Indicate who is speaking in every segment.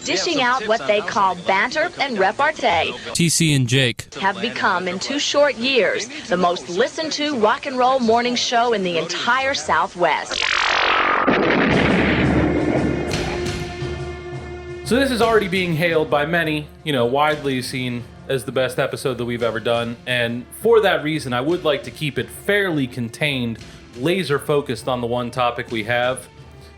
Speaker 1: dishing out what they call banter and repartee.
Speaker 2: TC and Jake
Speaker 1: Have become, in 2 short years, the most listened to rock and roll morning show in the entire Southwest.
Speaker 3: So this is already being hailed by many, widely seen as the best episode that we've ever done. And for that reason, I would like to keep it fairly contained, laser focused on the one topic we have,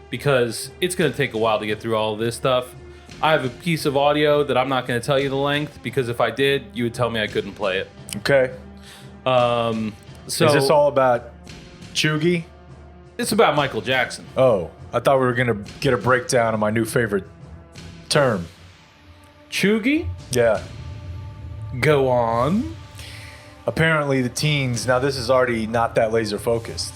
Speaker 3: because it's going to take a while to get through all of this stuff. I have a piece of audio that I'm not going to tell you the length, because if I did, you would tell me I couldn't play it.
Speaker 4: Okay. So is this all about Chugi?
Speaker 3: It's about Michael Jackson.
Speaker 4: Oh, I thought we were going to get a breakdown of my new favorite term.
Speaker 3: Chugi?
Speaker 4: Yeah.
Speaker 3: Go on.
Speaker 4: Apparently the teens, now this is already not that laser focused.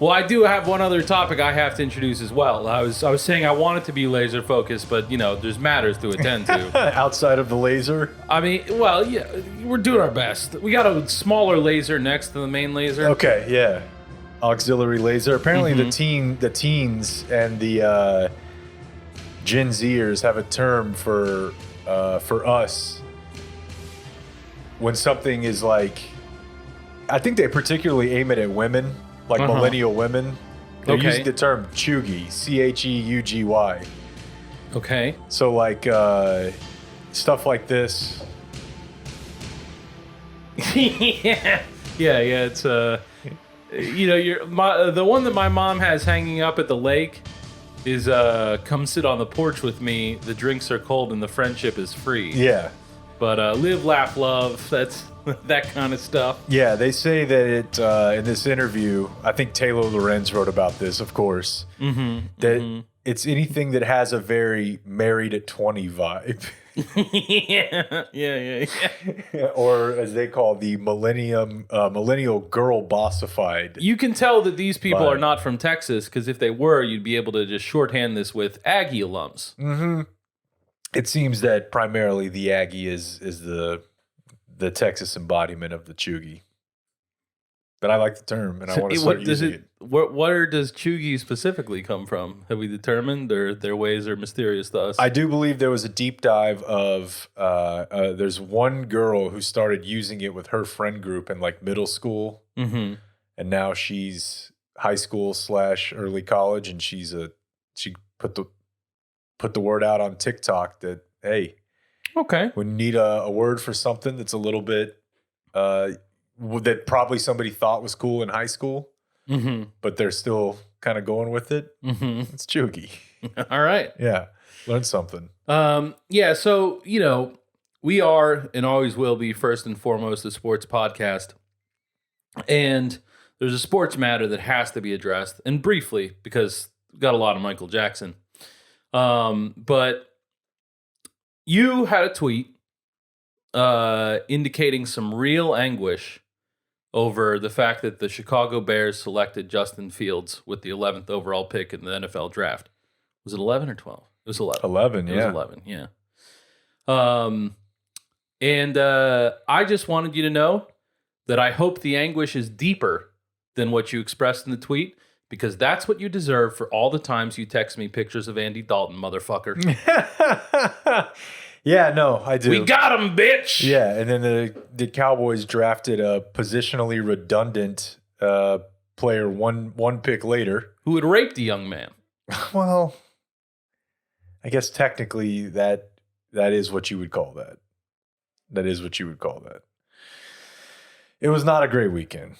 Speaker 3: Well, I do have one other topic I have to introduce as well. I was saying I want it to be laser focused, but there's matters to attend to.
Speaker 4: Outside of the laser?
Speaker 3: I mean, well, yeah, we're doing our best. We got a smaller laser next to the main laser.
Speaker 4: Okay, yeah. Auxiliary laser. Apparently the teens and the Gen Zers have a term for us when something is like, I think they particularly aim it at women, like millennial women. They're using the term Chugi, Cheugy.
Speaker 3: Okay.
Speaker 4: So like stuff like this.
Speaker 3: yeah. It's the one that my mom has hanging up at the lake is come sit on the porch with me. The drinks are cold and the friendship is free.
Speaker 4: Yeah.
Speaker 3: But live, laugh, love. That's that kind of stuff.
Speaker 4: Yeah, they say that it in this interview, I think Taylor Lorenz wrote about this, of course, that it's anything that has a very married at 20 vibe. Yeah. Or as they call the millennial girl bossified.
Speaker 3: You can tell that these people are not from Texas, because if they were, you'd be able to just shorthand this with Aggie alums.
Speaker 4: Mm-hmm. It seems that primarily the Aggie is the Texas embodiment of the Chugi. But I like the term, and I want to start using it.
Speaker 3: Where does Chugi specifically come from? Have we determined, or their ways are mysterious to us?
Speaker 4: I do believe there was a deep dive of, there's one girl who started using it with her friend group in like middle school.
Speaker 3: Mm-hmm.
Speaker 4: And now she's high school / early college, and she put the word out on TikTok that, hey,
Speaker 3: okay,
Speaker 4: we need a word for something that's a little bit that probably somebody thought was cool in high school, but they're still kind of going with it. It's Chugi.
Speaker 3: All right.
Speaker 4: Yeah. Learn something.
Speaker 3: Yeah. So, we are and always will be first and foremost a sports podcast. And there's a sports matter that has to be addressed, and briefly, because we've got a lot of Michael Jackson. But you had a tweet indicating some real anguish over the fact that the Chicago Bears selected Justin Fields with the 11th overall pick in the NFL draft. Was it 11 or 12? It was 11.
Speaker 4: 11, yeah.
Speaker 3: It was 11, yeah. And I just wanted you to know that I hope the anguish is deeper than what you expressed in the tweet, because that's what you deserve for all the times you text me pictures of Andy Dalton, motherfucker.
Speaker 4: Yeah, no, I do.
Speaker 3: We got him, bitch!
Speaker 4: Yeah, and then the Cowboys drafted a positionally redundant player one pick later.
Speaker 3: Who had raped a young man.
Speaker 4: Well, I guess technically that is what you would call that. That is what you would call that. It was not a great weekend.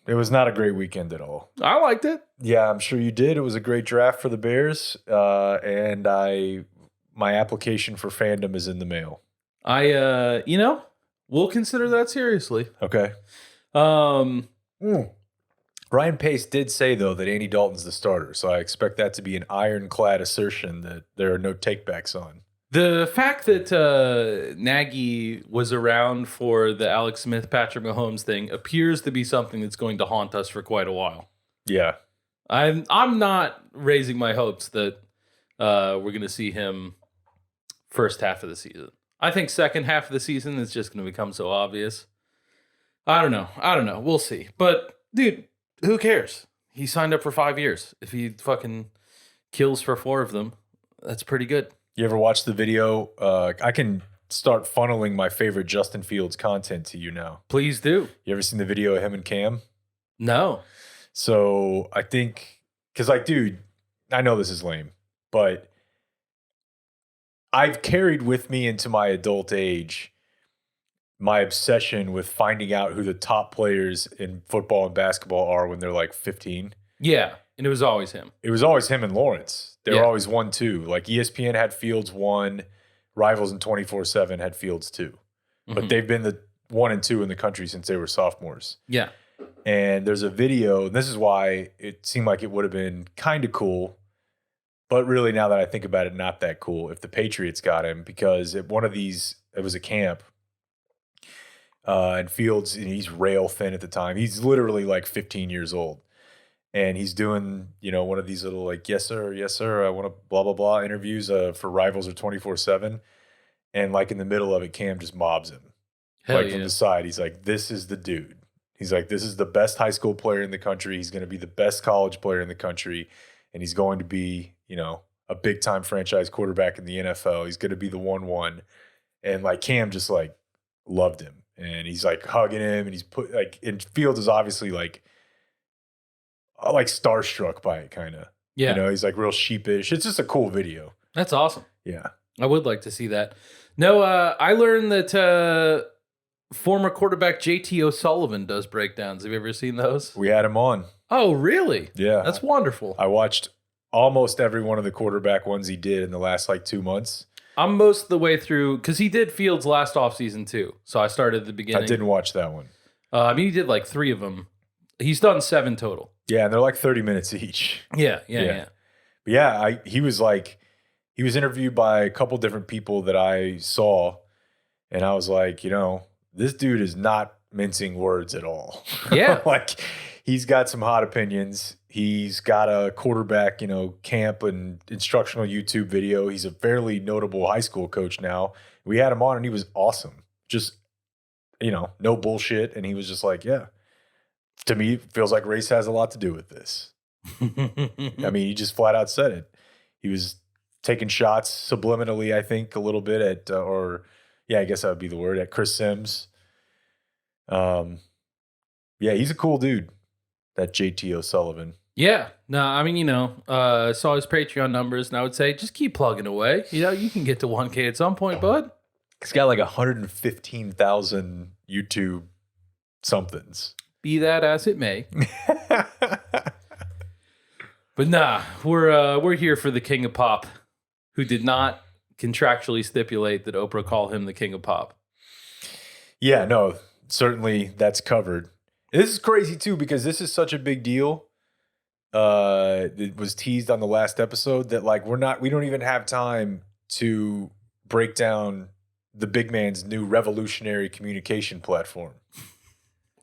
Speaker 4: It was not a great weekend at all.
Speaker 3: I liked it.
Speaker 4: Yeah, I'm sure you did. It was a great draft for the Bears, and my application for fandom is in the mail.
Speaker 3: We'll consider that seriously.
Speaker 4: Okay. Ryan Pace did say, though, that Andy Dalton's the starter, so I expect that to be an ironclad assertion that there are no takebacks on.
Speaker 3: The fact that Nagy was around for the Alex Smith, Patrick Mahomes thing appears to be something that's going to haunt us for quite a while.
Speaker 4: Yeah.
Speaker 3: I'm not raising my hopes that we're going to see him first half of the season. I think second half of the season is just going to become so obvious. I don't know. We'll see. But, dude, who cares? He signed up for 5 years. If he fucking kills for 4 of them, that's pretty good.
Speaker 4: You ever watch the video? I can start funneling my favorite Justin Fields content to you now.
Speaker 3: Please do.
Speaker 4: You ever seen the video of him and Cam?
Speaker 3: No.
Speaker 4: So I think, because like, dude, I know this is lame, but I've carried with me into my adult age my obsession with finding out who the top players in football and basketball are when they're like 15.
Speaker 3: Yeah, and it was always him.
Speaker 4: It was always him and Lawrence. They were always 1-2. Like ESPN had Fields 1, Rivals and 24/7 had Fields 2. But they've been the 1 and 2 in the country since they were sophomores.
Speaker 3: Yeah.
Speaker 4: And there's a video, and this is why it seemed like it would have been kind of cool, but really now that I think about it, not that cool if the Patriots got him, because at one of these, it was a camp, and Fields, he's rail thin at the time. He's literally like 15 years old. And he's doing, one of these little like, yes, sir, I want to blah, blah, blah interviews for Rivals or 24/7. And like in the middle of it, Cam just mobs him. From the side. He's like, this is the dude. He's like, this is the best high school player in the country. He's going to be the best college player in the country. And he's going to be, a big time franchise quarterback in the NFL. He's going to be the 1-1. And like Cam just like loved him. And he's like hugging him. And he's and Fields is obviously like starstruck by it, kind of.
Speaker 3: Yeah.
Speaker 4: He's like real sheepish. It's just a cool video.
Speaker 3: That's awesome.
Speaker 4: Yeah.
Speaker 3: I would like to see that. No, I learned that former quarterback JT O'Sullivan does breakdowns. Have you ever seen those?
Speaker 4: We had him on.
Speaker 3: Oh, really?
Speaker 4: Yeah.
Speaker 3: That's wonderful.
Speaker 4: I watched almost every one of the quarterback ones he did in the last 2 months.
Speaker 3: I'm most of the way through, because he did Fields last offseason too. So I started at the beginning.
Speaker 4: I didn't watch that one.
Speaker 3: He did 3 of them. He's done 7 total.
Speaker 4: Yeah, and they're 30 minutes each.
Speaker 3: Yeah.
Speaker 4: But yeah, he was interviewed by a couple different people that I saw, and I was like, this dude is not mincing words at all.
Speaker 3: Yeah.
Speaker 4: He's got some hot opinions. He's got a quarterback, camp and instructional YouTube video. He's a fairly notable high school coach now. We had him on and he was awesome. Just, no bullshit. And he was just like, yeah, to me, it feels like race has a lot to do with this. I mean, he just flat out said it. He was taking shots subliminally, I think, a little bit at, I guess that would be the word, at Chris Sims. Yeah, he's a cool dude, that JT O'Sullivan.
Speaker 3: Yeah. No, I mean, saw his Patreon numbers, and I would say just keep plugging away. You can get to 1K at some point, bud.
Speaker 4: He's got 115,000 YouTube somethings.
Speaker 3: Be that as it may. But nah, we're here for the King of Pop, who did not contractually stipulate that Oprah call him the King of Pop.
Speaker 4: Yeah, no, certainly that's covered. This is crazy too, because this is such a big deal. It was teased on the last episode that we don't even have time to break down the big man's new revolutionary communication platform.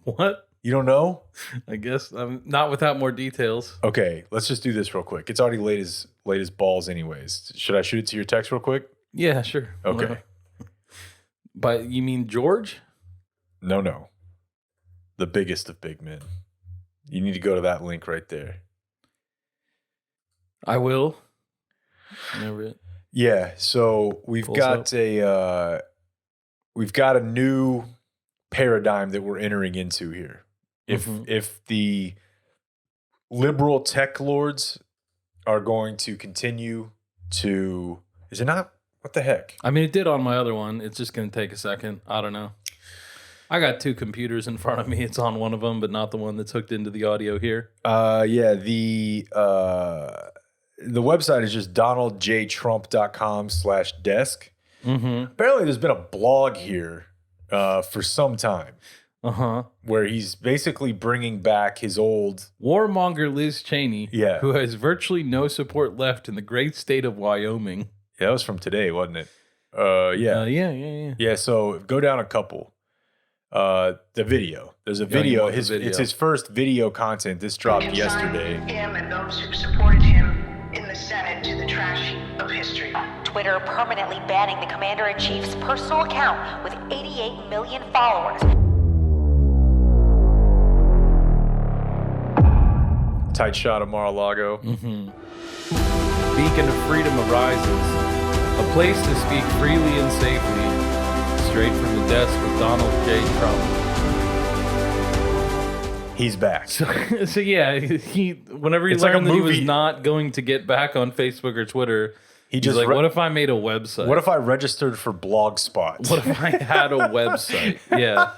Speaker 3: What?
Speaker 4: You don't know?
Speaker 3: I guess I'm not without more details.
Speaker 4: Okay, let's just do this real quick. It's already late as balls anyways. Should I shoot it to your text real quick?
Speaker 3: Yeah, sure.
Speaker 4: Okay.
Speaker 3: But you mean George?
Speaker 4: No. The biggest of big men. You need to go to that link right there.
Speaker 3: I will. Never it.
Speaker 4: Yeah, so we've got a new paradigm that we're entering into here. If the liberal tech lords are going to continue to, is it not? What the heck?
Speaker 3: I mean, it did on my other one. It's just going to take a second. I don't know. I got 2 computers in front of me. It's on one of them, but not the one that's hooked into the audio here.
Speaker 4: Yeah, the website is just donaldjtrump.com/desk. Apparently there's been a blog here for some time. Where he's basically bringing back his old
Speaker 3: warmonger Liz Cheney, who has virtually no support left in the great state of Wyoming.
Speaker 4: Yeah, that was from today, wasn't it?
Speaker 3: Yeah.
Speaker 4: Yeah, so go down a couple. The video. There's a video. It's his first video content. This dropped yesterday.
Speaker 2: Him and those who supported him in the Senate to the trash heap of history.
Speaker 5: Twitter permanently banning the commander-in-chief's personal account with 88 million followers.
Speaker 4: Tight shot of Mar-a-Lago.
Speaker 3: Beacon of freedom arises. A place to speak freely and safely, straight from the desk of Donald J. Trump.
Speaker 4: He's back.
Speaker 3: So yeah, whenever he
Speaker 4: It's like
Speaker 3: learned
Speaker 4: a
Speaker 3: that he was
Speaker 4: movie.
Speaker 3: not going to get back on Facebook or Twitter,
Speaker 4: He
Speaker 3: he's
Speaker 4: just
Speaker 3: like,
Speaker 4: re-
Speaker 3: what if I made a website?
Speaker 4: What if I registered for Blogspot?
Speaker 3: What if I had a website? Yeah.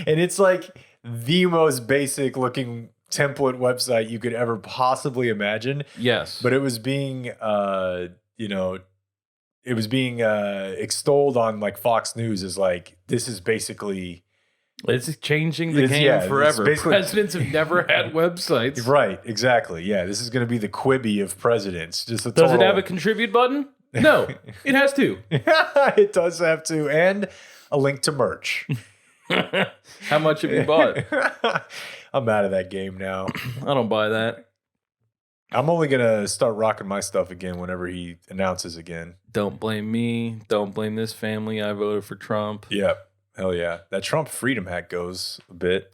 Speaker 4: And it's like the most basic looking template website you could ever possibly imagine.
Speaker 3: Yes.
Speaker 4: But it was being, extolled on like Fox News as like, this is basically
Speaker 3: It's changing the
Speaker 4: It's-
Speaker 3: game
Speaker 4: yeah, it's
Speaker 3: forever.
Speaker 4: basically-
Speaker 3: Presidents have never had websites.
Speaker 4: right. Exactly. Yeah. This is going to be the Quibi of presidents. Just a
Speaker 3: Does it
Speaker 4: total-
Speaker 3: have a contribute button? No, it has two.
Speaker 4: It does have to, and a link to merch.
Speaker 3: How much have you bought?
Speaker 4: I'm out of that game now.
Speaker 3: I don't buy that.
Speaker 4: I'm only gonna start rocking my stuff again whenever he announces again.
Speaker 3: Don't blame me. Don't blame this family. I voted for Trump.
Speaker 4: Yep. Hell yeah. That Trump freedom hat goes a bit.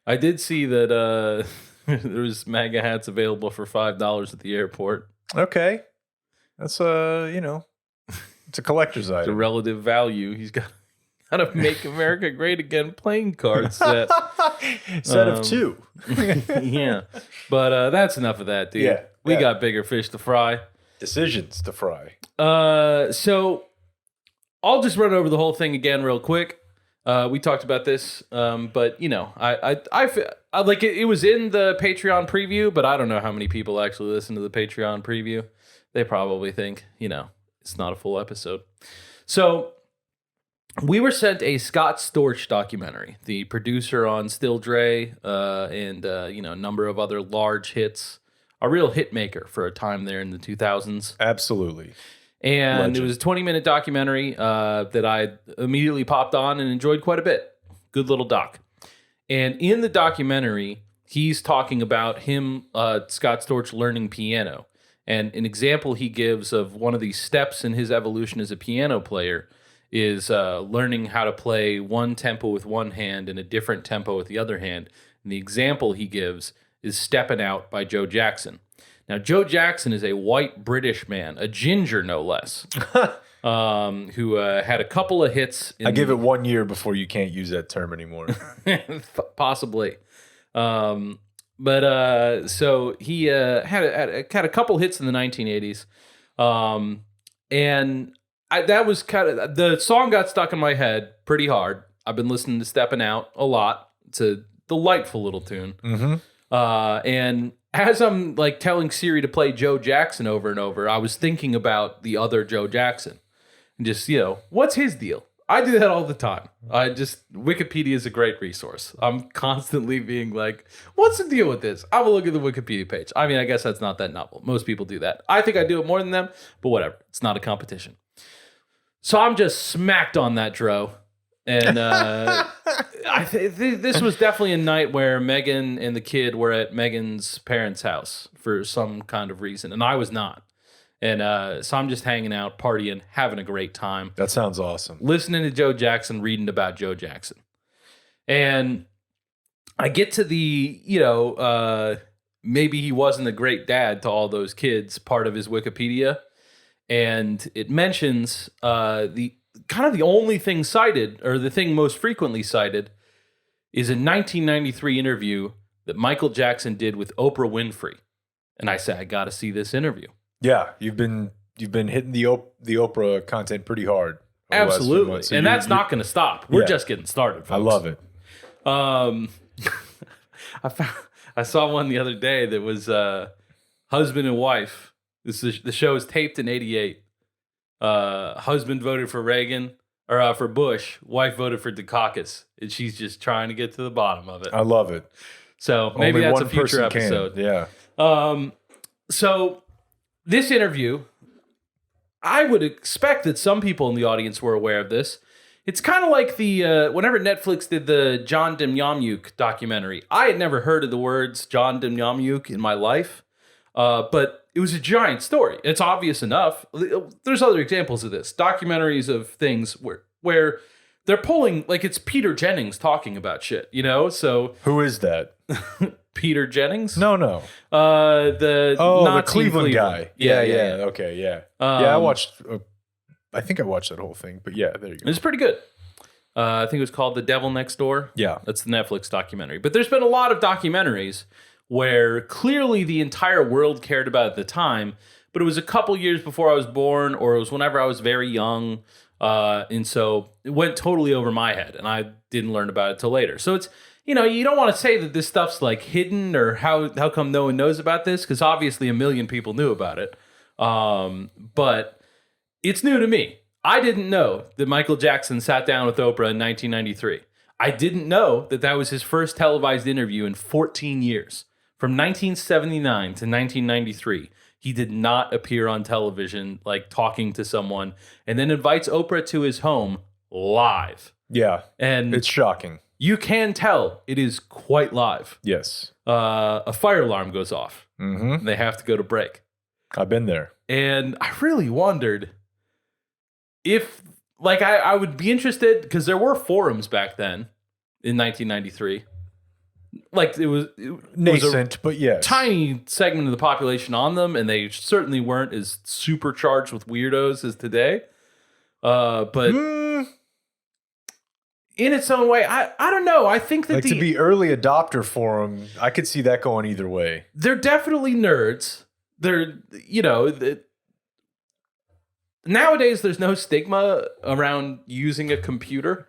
Speaker 3: I did see that there was MAGA hats available for $5 at the airport.
Speaker 4: Okay. That's it's a collector's
Speaker 3: The
Speaker 4: item.
Speaker 3: relative value. He's got a Make America Great Again playing card set.
Speaker 4: Set of two.
Speaker 3: Yeah. But that's enough of that, dude.
Speaker 4: Yeah,
Speaker 3: We
Speaker 4: yeah.
Speaker 3: got bigger fish to fry.
Speaker 4: Decisions to fry.
Speaker 3: So I'll just run over the whole thing again real quick. We talked about this, but I like it was in the Patreon preview, but I don't know how many people actually listen to the Patreon preview. They probably think, it's not a full episode. So we were sent a Scott Storch documentary, the producer on Still Dre, and a number of other large hits. A real hit maker for a time there in the 2000s.
Speaker 4: Absolutely.
Speaker 3: And
Speaker 4: Legend.
Speaker 3: it was a 20-minute documentary that I immediately popped on and enjoyed quite a bit. Good little doc. And in the documentary, he's talking about him, Scott Storch, learning piano. And an example he gives of one of these steps in his evolution as a piano player is learning how to play one tempo with one hand and a different tempo with the other hand. And the example he gives is Steppin' Out by Joe Jackson. Now, Joe Jackson is a white British man, a ginger no less, who had a couple of hits.
Speaker 4: I give it 1 year before you can't use that term anymore.
Speaker 3: Possibly. So he had a couple hits in the 1980s. That was kind of, the song got stuck in my head pretty hard. I've been listening to Steppin' Out a lot. It's a delightful little tune.
Speaker 4: Mm-hmm.
Speaker 3: And as I'm like telling Siri to play Joe Jackson over and over, I was thinking about the other Joe Jackson and just, what's his deal? I do that all the time. Wikipedia is a great resource. I'm constantly being like, what's the deal with this? I will look at the Wikipedia page. I mean, I guess that's not that novel. Most people do that. I think I do it more than them, but whatever. It's not a competition. So I'm just smacked on that dro. And this was definitely a night where Megan and the kid were at Megan's parents' house for some kind of reason, and I was not. And so I'm just hanging out, partying, having a great time.
Speaker 4: That sounds awesome.
Speaker 3: Listening to Joe Jackson, reading about Joe Jackson. And I get to the, maybe he wasn't a great dad to all those kids, part of his Wikipedia. And it mentions the only thing cited, or the thing most frequently cited, is a 1993 interview that Michael Jackson did with Oprah Winfrey. And I said, I got to see this interview.
Speaker 4: Yeah, you've been hitting the Oprah content pretty hard. over the last few
Speaker 3: Absolutely.
Speaker 4: months. So
Speaker 3: And that's not going to stop. We're
Speaker 4: Yeah.
Speaker 3: just getting started, folks.
Speaker 4: I love it.
Speaker 3: I saw one the other day that was husband and wife. The show is taped in '88. Husband voted for Reagan or for Bush. Wife voted for Dukakis, and she's just trying to get to the bottom of it.
Speaker 4: I love it.
Speaker 3: So maybe
Speaker 4: Only
Speaker 3: that's
Speaker 4: one
Speaker 3: a future
Speaker 4: person
Speaker 3: episode.
Speaker 4: can. Yeah.
Speaker 3: So this interview, I would expect that some people in the audience were aware of this. It's kind of like the whenever Netflix did the John Demjanjuk documentary. I had never heard of the words John Demjanjuk in my life, but it was a giant story. It's obvious enough. There's other examples of this. Documentaries of things where they're pulling, like it's Peter Jennings talking about shit, So
Speaker 4: Who is that?
Speaker 3: Peter Jennings?
Speaker 4: No.
Speaker 3: The
Speaker 4: Oh,
Speaker 3: Nazi
Speaker 4: the
Speaker 3: in
Speaker 4: Cleveland guy.
Speaker 3: Yeah.
Speaker 4: Okay, yeah. Yeah, I watched I think I watched that whole thing, but yeah, there you go.
Speaker 3: It's pretty good. I think it was called The Devil Next Door.
Speaker 4: Yeah.
Speaker 3: That's the Netflix documentary. But there's been a lot of documentaries where clearly the entire world cared about at the time, but it was a couple years before I was born, or it was whenever I was very young. And so it went totally over my head, and I didn't learn about it till later. So it's, you don't want to say that this stuff's like hidden or how come no one knows about this, because obviously a million people knew about it. But it's new to me. I didn't know that Michael Jackson sat down with Oprah in 1993. I didn't know that that was his first televised interview in 14 years. From 1979 to 1993, he did not appear on television, like talking to someone, and then invites Oprah to his home live.
Speaker 4: Yeah.
Speaker 3: And
Speaker 4: it's shocking.
Speaker 3: You can tell it is quite live.
Speaker 4: Yes.
Speaker 3: A fire alarm goes off.
Speaker 4: Mm-hmm.
Speaker 3: And they have to go to break.
Speaker 4: I've been there.
Speaker 3: And I really wondered if, like, I would be interested, because there were forums back then in 1993. Like, it was
Speaker 4: nascent, but yes,
Speaker 3: tiny segment of the population on them, and they certainly weren't as supercharged with weirdos as today. But in its own way, I don't know. I think that
Speaker 4: like to be early adopter forum, I could see that going either way.
Speaker 3: They're definitely nerds. They're, nowadays there's no stigma around using a computer.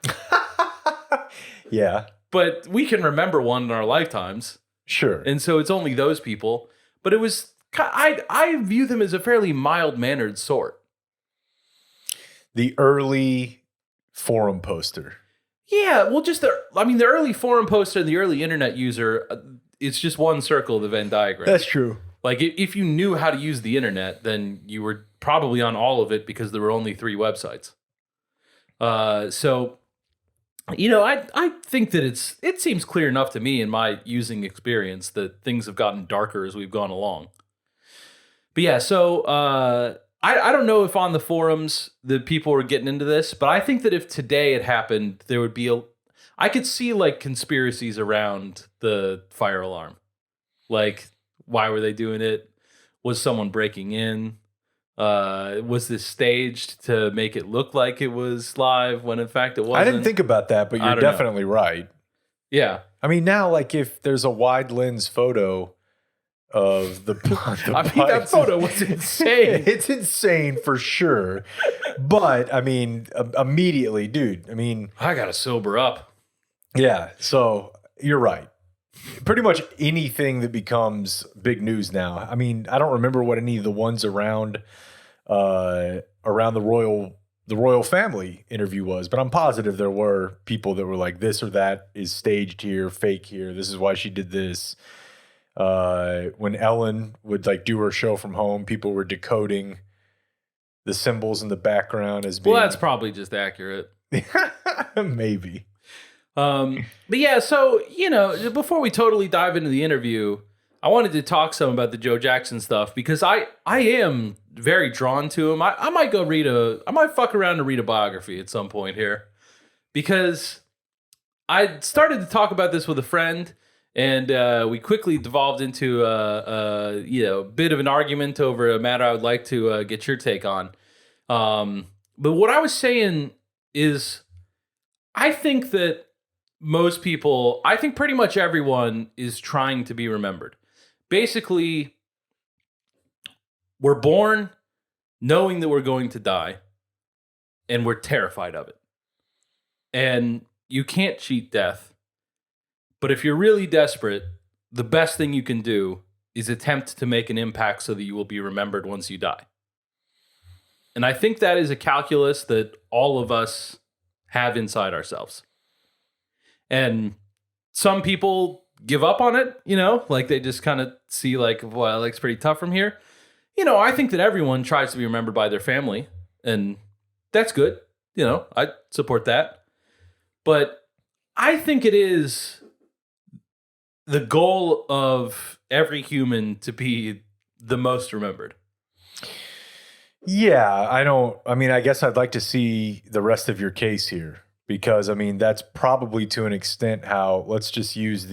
Speaker 4: Yeah.
Speaker 3: But we can remember one in our lifetimes.
Speaker 4: Sure.
Speaker 3: And so it's only those people. But it was, I view them as a fairly mild-mannered sort.
Speaker 4: The early forum poster.
Speaker 3: Yeah, well, just the early forum poster, the early internet user, it's just one circle of the Venn diagram.
Speaker 4: That's true.
Speaker 3: Like, if you knew how to use the internet, then you were probably on all of it because there were only 3 websites. So, I think that it seems clear enough to me in my using experience that things have gotten darker as we've gone along. But yeah, so I don't know if on the forums the people were getting into this, but I think that if today it happened, there would be I could see like conspiracies around the fire alarm. Like, why were they doing it? Was someone breaking in? Was this staged to make it look like it was live when in fact it wasn't?
Speaker 4: I didn't think about that, but you're definitely right.
Speaker 3: Yeah.
Speaker 4: I mean, now, like, if there's a wide lens photo of the
Speaker 3: I mean, that photo was insane.
Speaker 4: It's insane for sure. But, I mean, immediately, dude, I mean...
Speaker 3: I gotta sober up.
Speaker 4: Yeah, so you're right. Pretty much anything that becomes big news now. I mean, I don't remember what any of the ones around the royal family interview was, but I'm positive there were people that were like, this or that is staged here, fake here. This is why she did this. When Ellen would like do her show from home, people were decoding the symbols in the background as being...
Speaker 3: Well, that's probably just accurate.
Speaker 4: Maybe.
Speaker 3: But yeah, so, before we totally dive into the interview, I wanted to talk some about the Joe Jackson stuff because I am very drawn to him. I might fuck around and read a biography at some point here because I started to talk about this with a friend and we quickly devolved into a bit of an argument over a matter I would like to get your take on. But what I was saying is I think that I think pretty much everyone is trying to be remembered. Basically, we're born knowing that we're going to die, and we're terrified of it. And you can't cheat death. But if you're really desperate, the best thing you can do is attempt to make an impact so that you will be remembered once you die. And I think that is a calculus that all of us have inside ourselves. And some people give up on it, like they just kind of see like, well, life's pretty tough from here. I think that everyone tries to be remembered by their family, and that's good. I support that. But I think it is the goal of every human to be the most remembered.
Speaker 4: Yeah, I guess I'd like to see the rest of your case here. Because, I mean, that's probably to an extent how, let's just use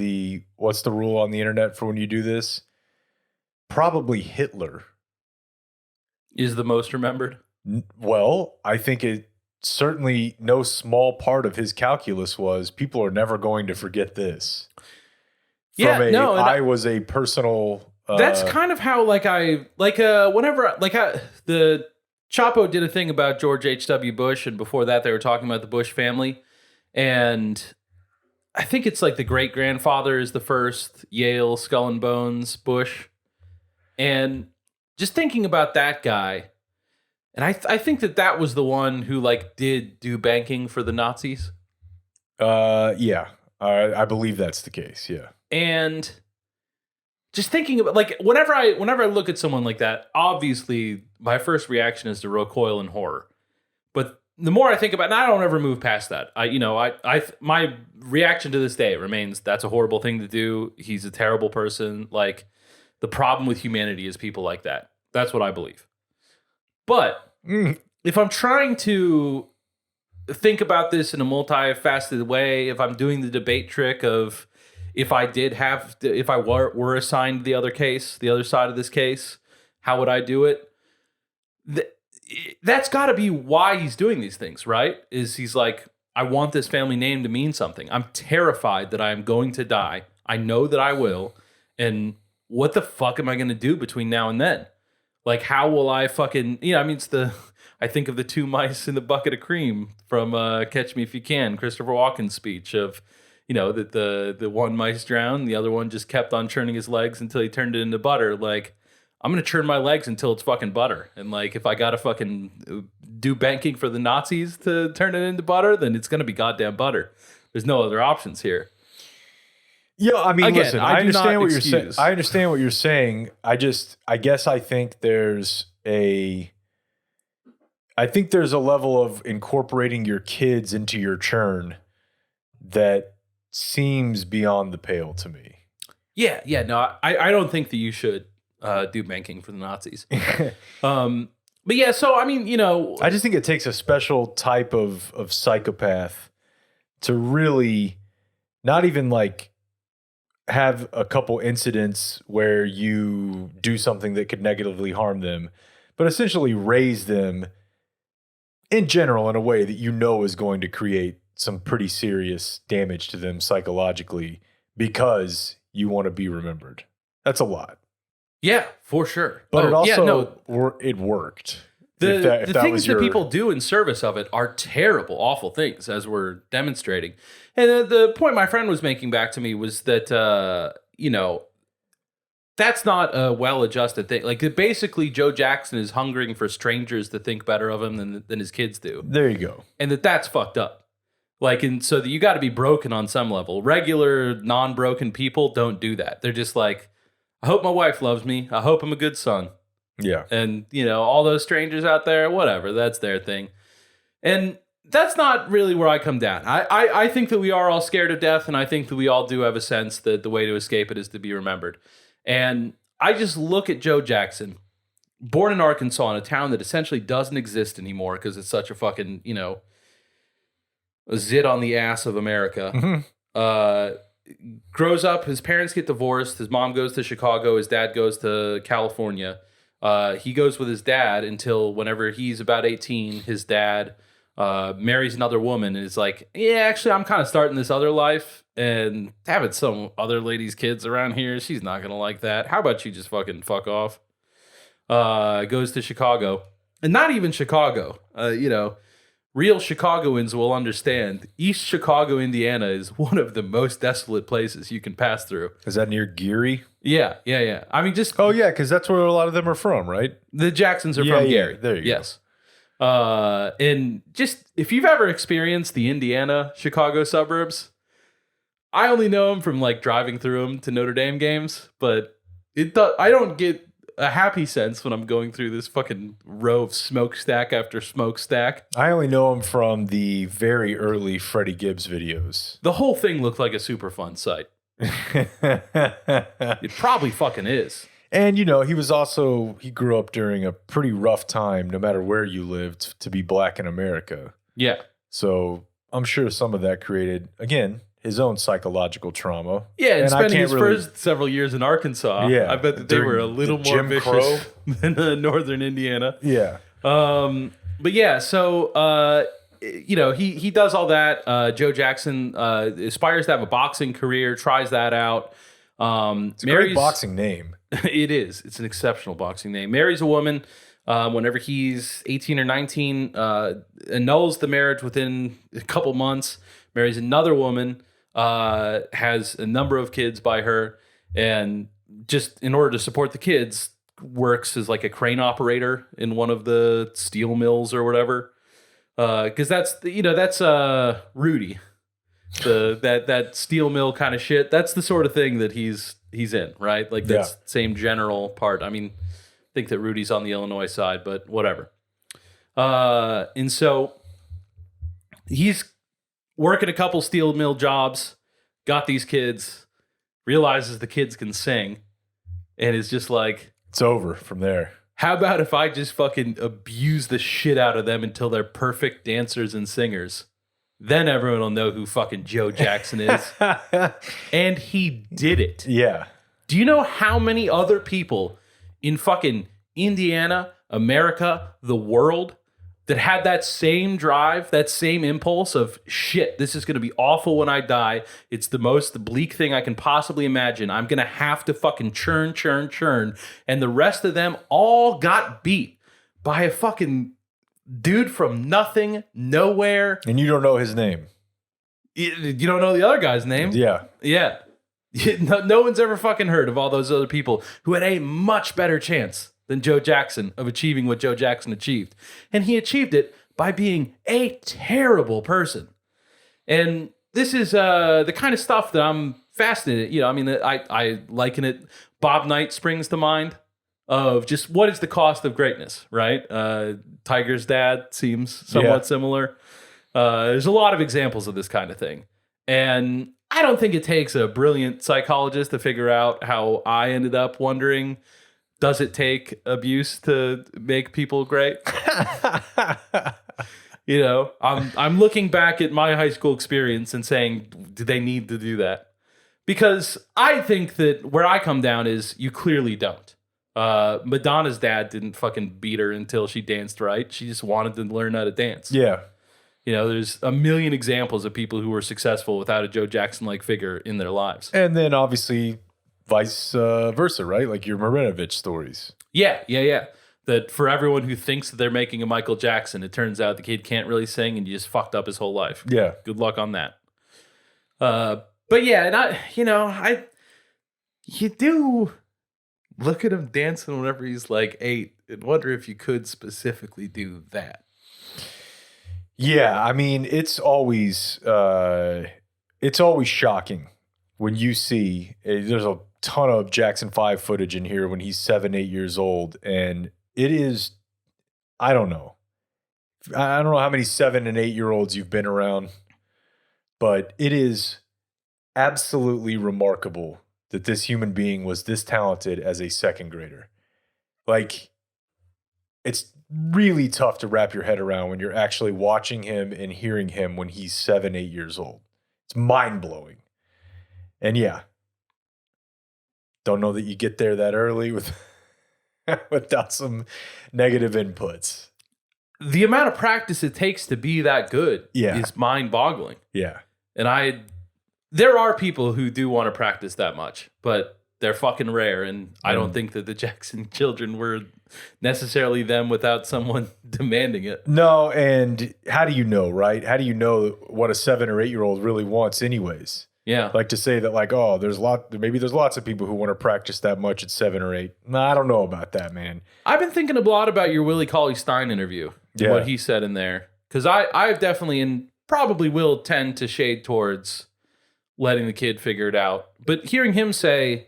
Speaker 4: what's the rule on the internet for when you do this? Probably Hitler.
Speaker 3: Is the most remembered?
Speaker 4: Well, I think it certainly no small part of his calculus was people are never going to forget this. I was a personal.
Speaker 3: That's kind of how the Chapo did a thing about George H.W. Bush, and before that they were talking about the Bush family, and I think it's like the great grandfather is the first Yale Skull and Bones Bush, and just thinking about that guy, and I think that was the one who like did do banking for the Nazis.
Speaker 4: Yeah, I believe that's the case. Yeah,
Speaker 3: and just thinking about like whenever I look at someone like that, obviously my first reaction is to recoil in horror. But the more I think about it, and I don't ever move past that. My reaction to this day remains that's a horrible thing to do. He's a terrible person. Like the problem with humanity is people like that. That's what I believe. But if I'm trying to think about this in a multifaceted way, if I'm doing the debate trick of if I were assigned the other side of this case, how would I do it? That's got to be why he's doing these things, right? Is he's like, I want this family name to mean something. I'm terrified that I am going to die. I know that I will. And what the fuck am I going to do between now and then? Like, how will I fucking, I think of the two mice in the bucket of cream from Catch Me If You Can, Christopher Walken's speech of, that the one mice drowned, the other one just kept on churning his legs until he turned it into butter. Like, I'm going to churn my legs until it's fucking butter. And like, if I got to fucking do banking for the Nazis to turn it into butter, then it's going to be goddamn butter. There's no other options here.
Speaker 4: Yeah, I mean,
Speaker 3: again,
Speaker 4: listen, I understand what you're saying. I understand what you're saying. I guess I think there's a level of incorporating your kids into your churn that seems beyond the pale to me.
Speaker 3: Yeah, no, I don't think that you should do banking for the Nazis. But yeah, so I mean,
Speaker 4: I just think it takes a special type of psychopath to really not even like have a couple incidents where you do something that could negatively harm them, but essentially raise them in general in a way that is going to create some pretty serious damage to them psychologically because you want to be remembered. That's a lot.
Speaker 3: Yeah, for sure.
Speaker 4: But it also it worked.
Speaker 3: The things that people do in service of it are terrible, awful things, as we're demonstrating. And the point my friend was making back to me was that, that's not a well-adjusted thing. Like, basically, Joe Jackson is hungering for strangers to think better of him than his kids do.
Speaker 4: There you go.
Speaker 3: And that's fucked up. Like, and so that you got to be broken on some level. Regular, non-broken people don't do that. They're just like, I hope my wife loves me. I hope I'm a good son.
Speaker 4: Yeah.
Speaker 3: And, all those strangers out there, whatever, that's their thing. And that's not really where I come down. I think that we are all scared of death, and I think that we all do have a sense that the way to escape it is to be remembered. And I just look at Joe Jackson, born in Arkansas in a town that essentially doesn't exist anymore because it's such a fucking, a zit on the ass of America. Mm-hmm. Grows up, his parents get divorced, his mom goes to Chicago, his dad goes to California. He goes with his dad until whenever he's about 18, his dad marries another woman and is like, yeah, actually, I'm kind of starting this other life and having some other lady's kids around here. She's not going to like that. How about you just fucking fuck off? Goes to Chicago. And not even Chicago. Real Chicagoans will understand. East Chicago, Indiana is one of the most desolate places you can pass through.
Speaker 4: Is that near Geary?
Speaker 3: Yeah. I mean, just...
Speaker 4: Oh, yeah, because that's where a lot of them are from, right?
Speaker 3: The Jacksons are from Geary.
Speaker 4: There you go.
Speaker 3: Yes. And just, if you've ever experienced the Indiana Chicago suburbs, I only know them from, like, driving through them to Notre Dame games, but I don't get a happy sense when I'm going through this fucking row of smokestack after smokestack.
Speaker 4: I only know him from the very early Freddie Gibbs videos.
Speaker 3: The whole thing looked like a super fun site. It probably fucking is.
Speaker 4: And, he grew up during a pretty rough time, no matter where you lived, to be black in America.
Speaker 3: Yeah.
Speaker 4: So I'm sure some of that created, again, his own psychological trauma.
Speaker 3: Yeah, and spending his first several years in Arkansas, I bet that they were a little more vicious than northern Indiana.
Speaker 4: Yeah.
Speaker 3: But yeah, so he does all that. Joe Jackson aspires to have a boxing career, tries that out.
Speaker 4: It's a great boxing name.
Speaker 3: It is. It's an exceptional boxing name. Marries a woman whenever he's 18 or 19, annuls the marriage within a couple months, marries another woman, has a number of kids by her, and just in order to support the kids, works as like a crane operator in one of the steel mills or whatever. Because that's Rudy, that steel mill kind of shit. That's the sort of thing that he's in, right? Like that's same general part. I mean, I think that Rudy's on the Illinois side, but whatever. And so he's working a couple steel mill jobs, got these kids, realizes the kids can sing, and is just like,
Speaker 4: it's over from there.
Speaker 3: How about if I just fucking abuse the shit out of them until they're perfect dancers and singers? Then everyone will know who fucking Joe Jackson is. And he did it.
Speaker 4: Yeah.
Speaker 3: Do you know how many other people in fucking Indiana, America, the world that had that same drive, that same impulse of shit, this is going to be awful when I die. It's the most bleak thing I can possibly imagine. I'm going to have to fucking churn. And the rest of them all got beat by a fucking dude from nothing, nowhere.
Speaker 4: And you don't know his name.
Speaker 3: You don't know the other guy's name?
Speaker 4: Yeah.
Speaker 3: Yeah. No one's ever fucking heard of all those other people who had a much better chance than Joe Jackson of achieving what Joe Jackson achieved. And he achieved it by being a terrible person. And this is the kind of stuff that I'm fascinated. You know, I mean, I liken it. Bob Knight springs to mind of just what is the cost of greatness, right? Tiger's dad seems somewhat similar. There's a lot of examples of this kind of thing. And I don't think it takes a brilliant psychologist to figure out how I ended up wondering, does it take abuse to make people great? You know, I'm looking back at my high school experience and saying, do they need to do that? Because I think that where I come down is you clearly don't. Madonna's dad didn't fucking beat her until she danced right. She just wanted to learn how to dance.
Speaker 4: Yeah.
Speaker 3: You know, there's a million examples of people who were successful without a Joe Jackson-like figure in their lives.
Speaker 4: And then obviously vice versa, right? Like your Marinovich stories.
Speaker 3: Yeah. That for everyone who thinks that they're making a Michael Jackson, it turns out the kid can't really sing and you just fucked up his whole life.
Speaker 4: Yeah.
Speaker 3: Good luck on that. But yeah, and you do look at him dancing whenever he's like 8 and wonder if you could specifically do that.
Speaker 4: Yeah, I mean, it's always shocking when you see there's a ton of Jackson 5 footage in here when he's 7, 8 years old, and it is, I don't know how many 7 and 8 year olds you've been around, but it is absolutely remarkable that this human being was this talented as a second grader. Like, it's really tough to wrap your head around when you're actually watching him and hearing him when he's 7, 8 years old. It's mind-blowing. And yeah, don't know that you get there that early without some negative inputs.
Speaker 3: The amount of practice it takes to be that good is mind-boggling.
Speaker 4: Yeah.
Speaker 3: And there are people who do want to practice that much, but they're fucking rare, and I don't think that the Jackson children were necessarily them without someone demanding it.
Speaker 4: No, and how do you know, right? How do you know what a 7 or 8 year old really wants anyways?
Speaker 3: Yeah.
Speaker 4: Like to say that like, oh, maybe there's lots of people who want to practice that much at 7 or 8. No, I don't know about that, man.
Speaker 3: I've been thinking a lot about your Willie Cauley-Stein interview, what he said in there. Because I've definitely and probably will tend to shade towards letting the kid figure it out. But hearing him say,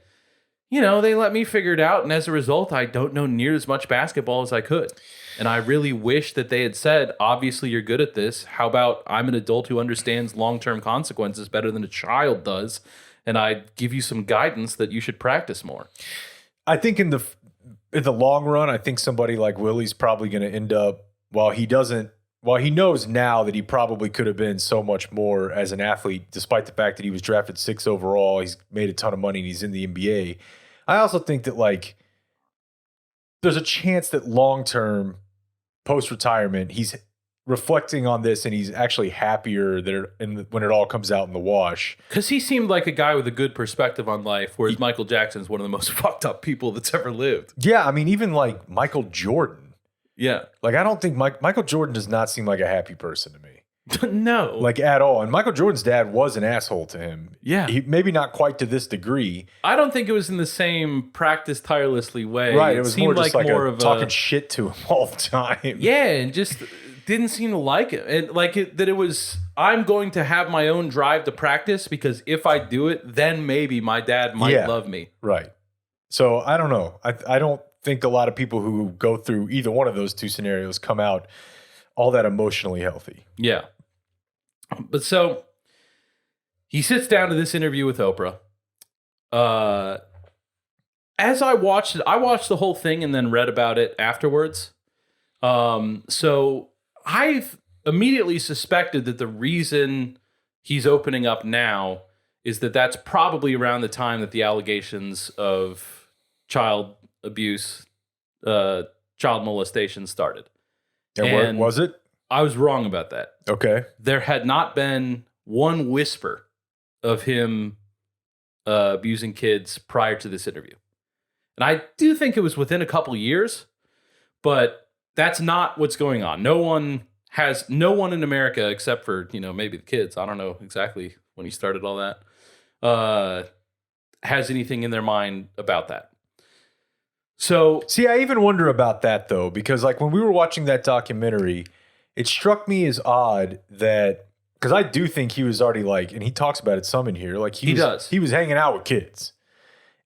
Speaker 3: you know, they let me figure it out, and as a result, I don't know near as much basketball as I could. And I really wish that they had said, obviously you're good at this. How about I'm an adult who understands long-term consequences better than a child does, and I give you some guidance that you should practice more.
Speaker 4: I think in the long run, I think somebody like Willie's probably going to end up, while he knows now that he probably could have been so much more as an athlete, despite the fact that he was drafted 6 overall, he's made a ton of money, and he's in the NBA. I also think that like there's a chance that long term post-retirement, he's reflecting on this and he's actually happier when it all comes out in the wash.
Speaker 3: Because he seemed like a guy with a good perspective on life, whereas Michael Jackson is one of the most fucked up people that's ever lived.
Speaker 4: Yeah, I mean, even like Michael Jordan.
Speaker 3: Yeah.
Speaker 4: Like, I don't think Michael Jordan does not seem like a happy person to me.
Speaker 3: No.
Speaker 4: Like, at all. And Michael Jordan's dad was an asshole to him.
Speaker 3: Yeah.
Speaker 4: Maybe not quite to this degree.
Speaker 3: I don't think it was in the same practice tirelessly way.
Speaker 4: Right. It was more just like
Speaker 3: more of
Speaker 4: talking shit to him all the time.
Speaker 3: Yeah, and just didn't seem to like it. And like that it was, I'm going to have my own drive to practice because if I do it, then maybe my dad might love me.
Speaker 4: Right. So I don't know. I don't think a lot of people who go through either one of those two scenarios come out all that emotionally healthy.
Speaker 3: Yeah. But so he sits down to this interview with Oprah. As I watched it, I watched the whole thing and then read about it afterwards. So I've immediately suspected that the reason he's opening up now is that that's probably around the time that the allegations of child abuse, child molestation started.
Speaker 4: And where was it?
Speaker 3: I was wrong about that.
Speaker 4: Okay.
Speaker 3: There had not been one whisper of him abusing kids prior to this interview. And I do think it was within a couple years, but that's not what's going on. No one in America, except for, maybe the kids, I don't know exactly when he started all that, has anything in their mind about that. So,
Speaker 4: see, I even wonder about that though, because like when we were watching that documentary, it struck me as odd that, because I do think he was already like, and he talks about it some in here, like he was hanging out with kids,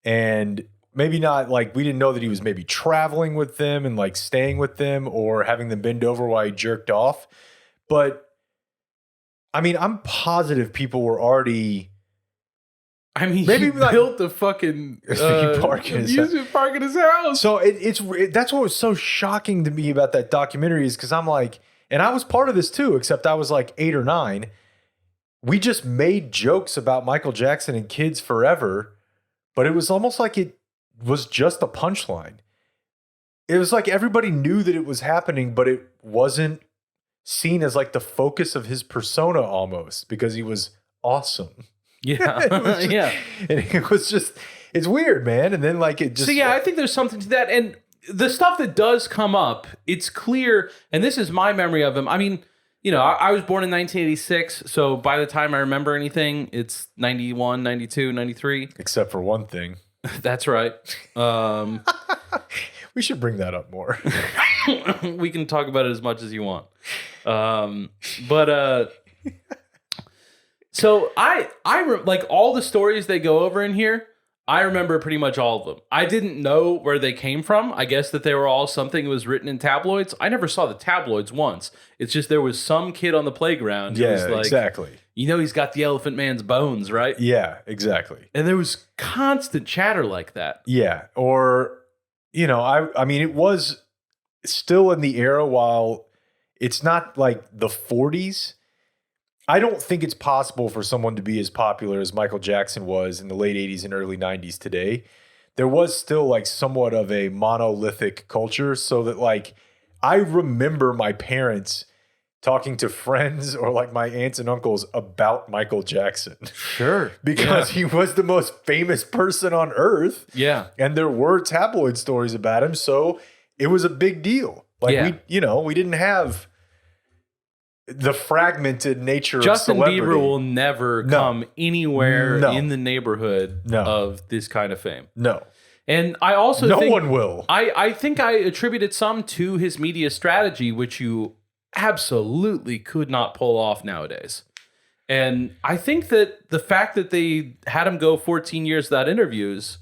Speaker 4: and maybe not like, we didn't know that he was maybe traveling with them and like staying with them or having them bend over while he jerked off. But I mean, I'm positive people were already.
Speaker 3: I mean,
Speaker 4: maybe
Speaker 3: he built the fucking
Speaker 4: amusement park
Speaker 3: in his house.
Speaker 4: So that's what was so shocking to me about that documentary is because I'm like, and I was part of this too, except I was like 8 or 9. We just made jokes about Michael Jackson and kids forever, but it was almost like it was just a punchline. It was like everybody knew that it was happening, but it wasn't seen as like the focus of his persona almost because he was awesome.
Speaker 3: Yeah.
Speaker 4: Yeah. And it was just, it's weird, man. And then like it just.
Speaker 3: So yeah, I think there's something to that. And the stuff that does come up, it's clear. And this is my memory of him. I mean, I was born in 1986. So by the time I remember anything, it's 91, 92, 93.
Speaker 4: Except for one thing.
Speaker 3: That's right.
Speaker 4: We should bring that up more.
Speaker 3: We can talk about it as much as you want. So I like all the stories they go over in here. I remember pretty much all of them. I didn't know where they came from. I guess that they were all something that was written in tabloids. I never saw the tabloids once. It's just there was some kid on the playground who was like,
Speaker 4: exactly.
Speaker 3: He's got the Elephant Man's bones, right?
Speaker 4: Yeah, exactly.
Speaker 3: And there was constant chatter like that.
Speaker 4: Yeah, or I mean, it was still in the era while it's not like the 40s. I don't think it's possible for someone to be as popular as Michael Jackson was in the late 80s and early 90s today. There was still like somewhat of a monolithic culture, so that like I remember my parents talking to friends or like my aunts and uncles about Michael Jackson.
Speaker 3: Sure.
Speaker 4: Because he was the most famous person on earth.
Speaker 3: Yeah.
Speaker 4: And there were tabloid stories about him, so it was a big deal. Like we didn't have the fragmented nature
Speaker 3: Justin
Speaker 4: of celebrity.
Speaker 3: Bieber will never come anywhere in the neighborhood of this kind of fame.
Speaker 4: No.
Speaker 3: And I also think...
Speaker 4: No one will.
Speaker 3: I think I attributed some to his media strategy, which you absolutely could not pull off nowadays. And I think that the fact that they had him go 14 years without interviews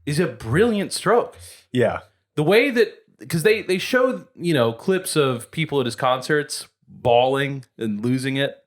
Speaker 3: is a brilliant stroke.
Speaker 4: Yeah.
Speaker 3: The way that... Because they showed, clips of people at his concerts bawling and losing it.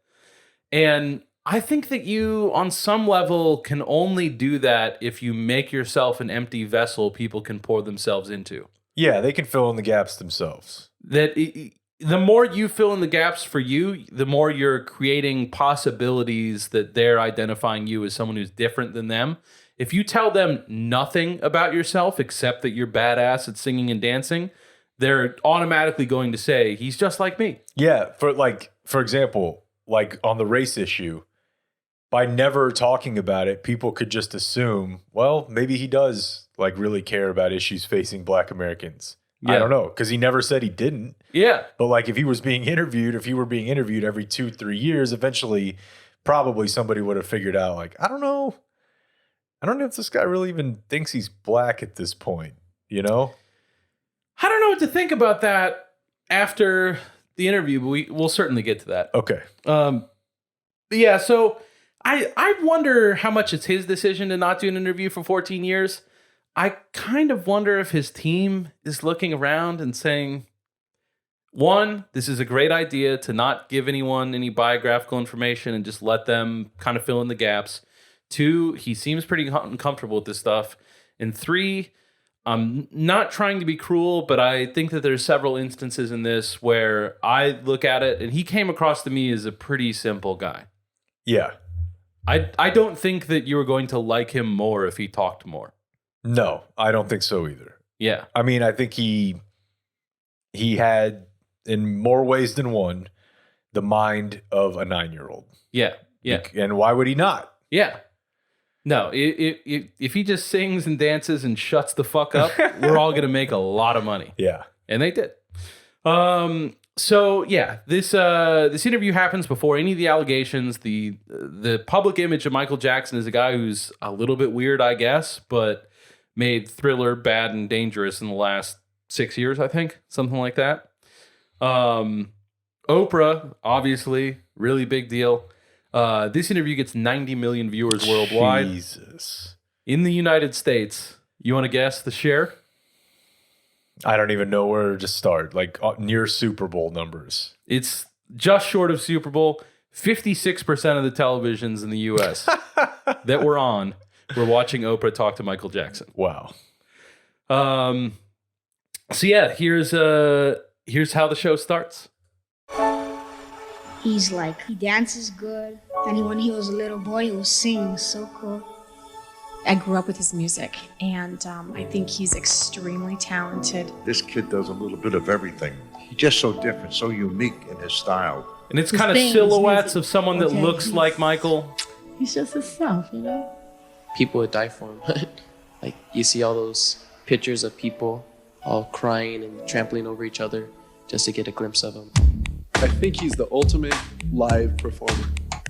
Speaker 3: And I think that you, on some level, can only do that if you make yourself an empty vessel people can pour themselves into.
Speaker 4: Yeah, they can fill in the gaps themselves.
Speaker 3: The more you fill in the gaps for you, the more you're creating possibilities that they're identifying you as someone who's different than them. If you tell them nothing about yourself except that you're badass at singing and dancing, they're automatically going to say he's just like me.
Speaker 4: Yeah, for example, like on the race issue, by never talking about it, people could just assume, well, maybe he does like really care about issues facing Black Americans.
Speaker 3: Yeah.
Speaker 4: I don't know, because he never said he didn't.
Speaker 3: Yeah.
Speaker 4: But like if he were being interviewed every 2-3 years, eventually probably somebody would have figured out like, I don't know if this guy really even thinks he's Black at this point, you know?
Speaker 3: I don't know what to think about that after the interview, but we'll certainly get to that.
Speaker 4: Okay.
Speaker 3: But yeah, so I wonder how much it's his decision to not do an interview for 14 years. I kind of wonder if his team is looking around and saying, one, this is a great idea to not give anyone any biographical information and just let them kind of fill in the gaps. Two, he seems pretty uncomfortable with this stuff. And three, I'm not trying to be cruel, but I think that there's several instances in this where I look at it and he came across to me as a pretty simple guy.
Speaker 4: Yeah.
Speaker 3: I don't think that you were going to like him more if he talked more.
Speaker 4: No, I don't think so either.
Speaker 3: Yeah.
Speaker 4: I mean, I think he had, in more ways than one, the mind of a 9-year-old.
Speaker 3: Yeah. Yeah.
Speaker 4: And why would he not?
Speaker 3: Yeah. No, if he just sings and dances and shuts the fuck up, we're all going to make a lot of money.
Speaker 4: Yeah.
Speaker 3: And they did. So yeah, this interview happens before any of the allegations. The public image of Michael Jackson is a guy who's a little bit weird, I guess, but made Thriller bad and dangerous in the last 6 years, I think, something like that. Oprah, obviously, really big deal. This interview gets 90 million viewers worldwide.
Speaker 4: Jesus.
Speaker 3: In the United States, you want to guess the share?
Speaker 4: I don't even know where to start. Like near Super Bowl numbers.
Speaker 3: It's just short of Super Bowl. 56% of the televisions in the U.S. that we're on were watching Oprah talk to Michael Jackson.
Speaker 4: Wow.
Speaker 3: So yeah, here's how the show starts.
Speaker 6: He dances good. And when he was a little boy, he was singing so cool.
Speaker 7: I grew up with his music, and I think he's extremely talented.
Speaker 8: This kid does a little bit of everything. He's just so different, so unique in his style.
Speaker 3: And it's kind of silhouettes of someone that looks like Michael.
Speaker 6: He's just himself, you know?
Speaker 9: People would die for him. Like, you see all those pictures of people all crying and trampling over each other just to get a glimpse of him.
Speaker 10: I think he's the ultimate live performer.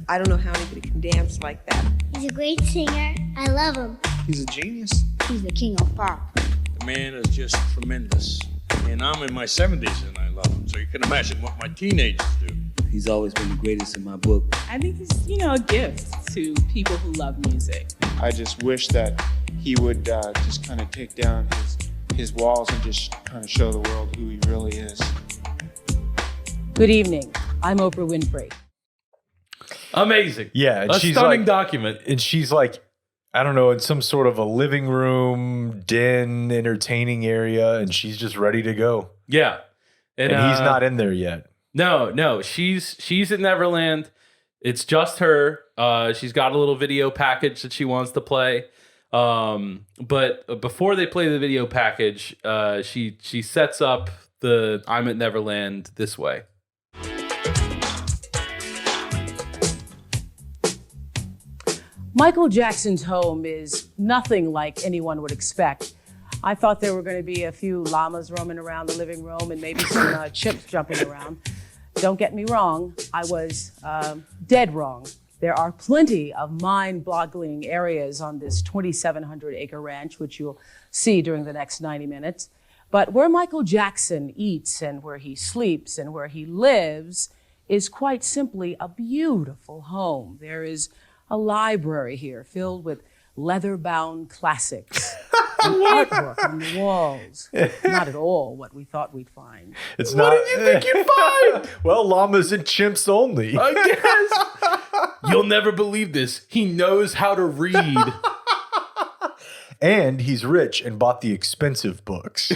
Speaker 11: I don't know how anybody can dance like that.
Speaker 6: He's a great singer. I love him.
Speaker 10: He's a genius.
Speaker 6: He's the king of pop.
Speaker 12: The man is just tremendous. And I'm in my 70s and I love him. So you can imagine what my teenagers do.
Speaker 13: He's always been the greatest in my book.
Speaker 14: I think he's, a gift to people who love music.
Speaker 15: I just wish that he would just kind of take down his walls and just kind of show the world who he really is.
Speaker 16: Good evening. I'm Oprah Winfrey.
Speaker 3: Amazing.
Speaker 4: Yeah.
Speaker 3: And she's stunning document.
Speaker 4: And she's like, I don't know, in some sort of a living room, den, entertaining area, and she's just ready to go.
Speaker 3: Yeah.
Speaker 4: And he's not in there yet.
Speaker 3: No. She's in Neverland. It's just her. She's got a little video package that she wants to play. But before they play the video package, she sets up the I'm at Neverland this way.
Speaker 16: Michael Jackson's home is nothing like anyone would expect. I thought there were going to be a few llamas roaming around the living room and maybe some chimps jumping around. Don't get me wrong, I was dead wrong. There are plenty of mind-boggling areas on this 2,700-acre ranch, which you'll see during the next 90 minutes. But where Michael Jackson eats and where he sleeps and where he lives is quite simply a beautiful home. There is a library here filled with leather-bound classics and artwork on the walls. Not at all what we thought we'd find.
Speaker 4: It's
Speaker 3: what did you think you'd find?
Speaker 4: Well, llamas and chimps only.
Speaker 3: I guess. You'll never believe this. He knows how to read.
Speaker 4: And he's rich and bought the expensive books.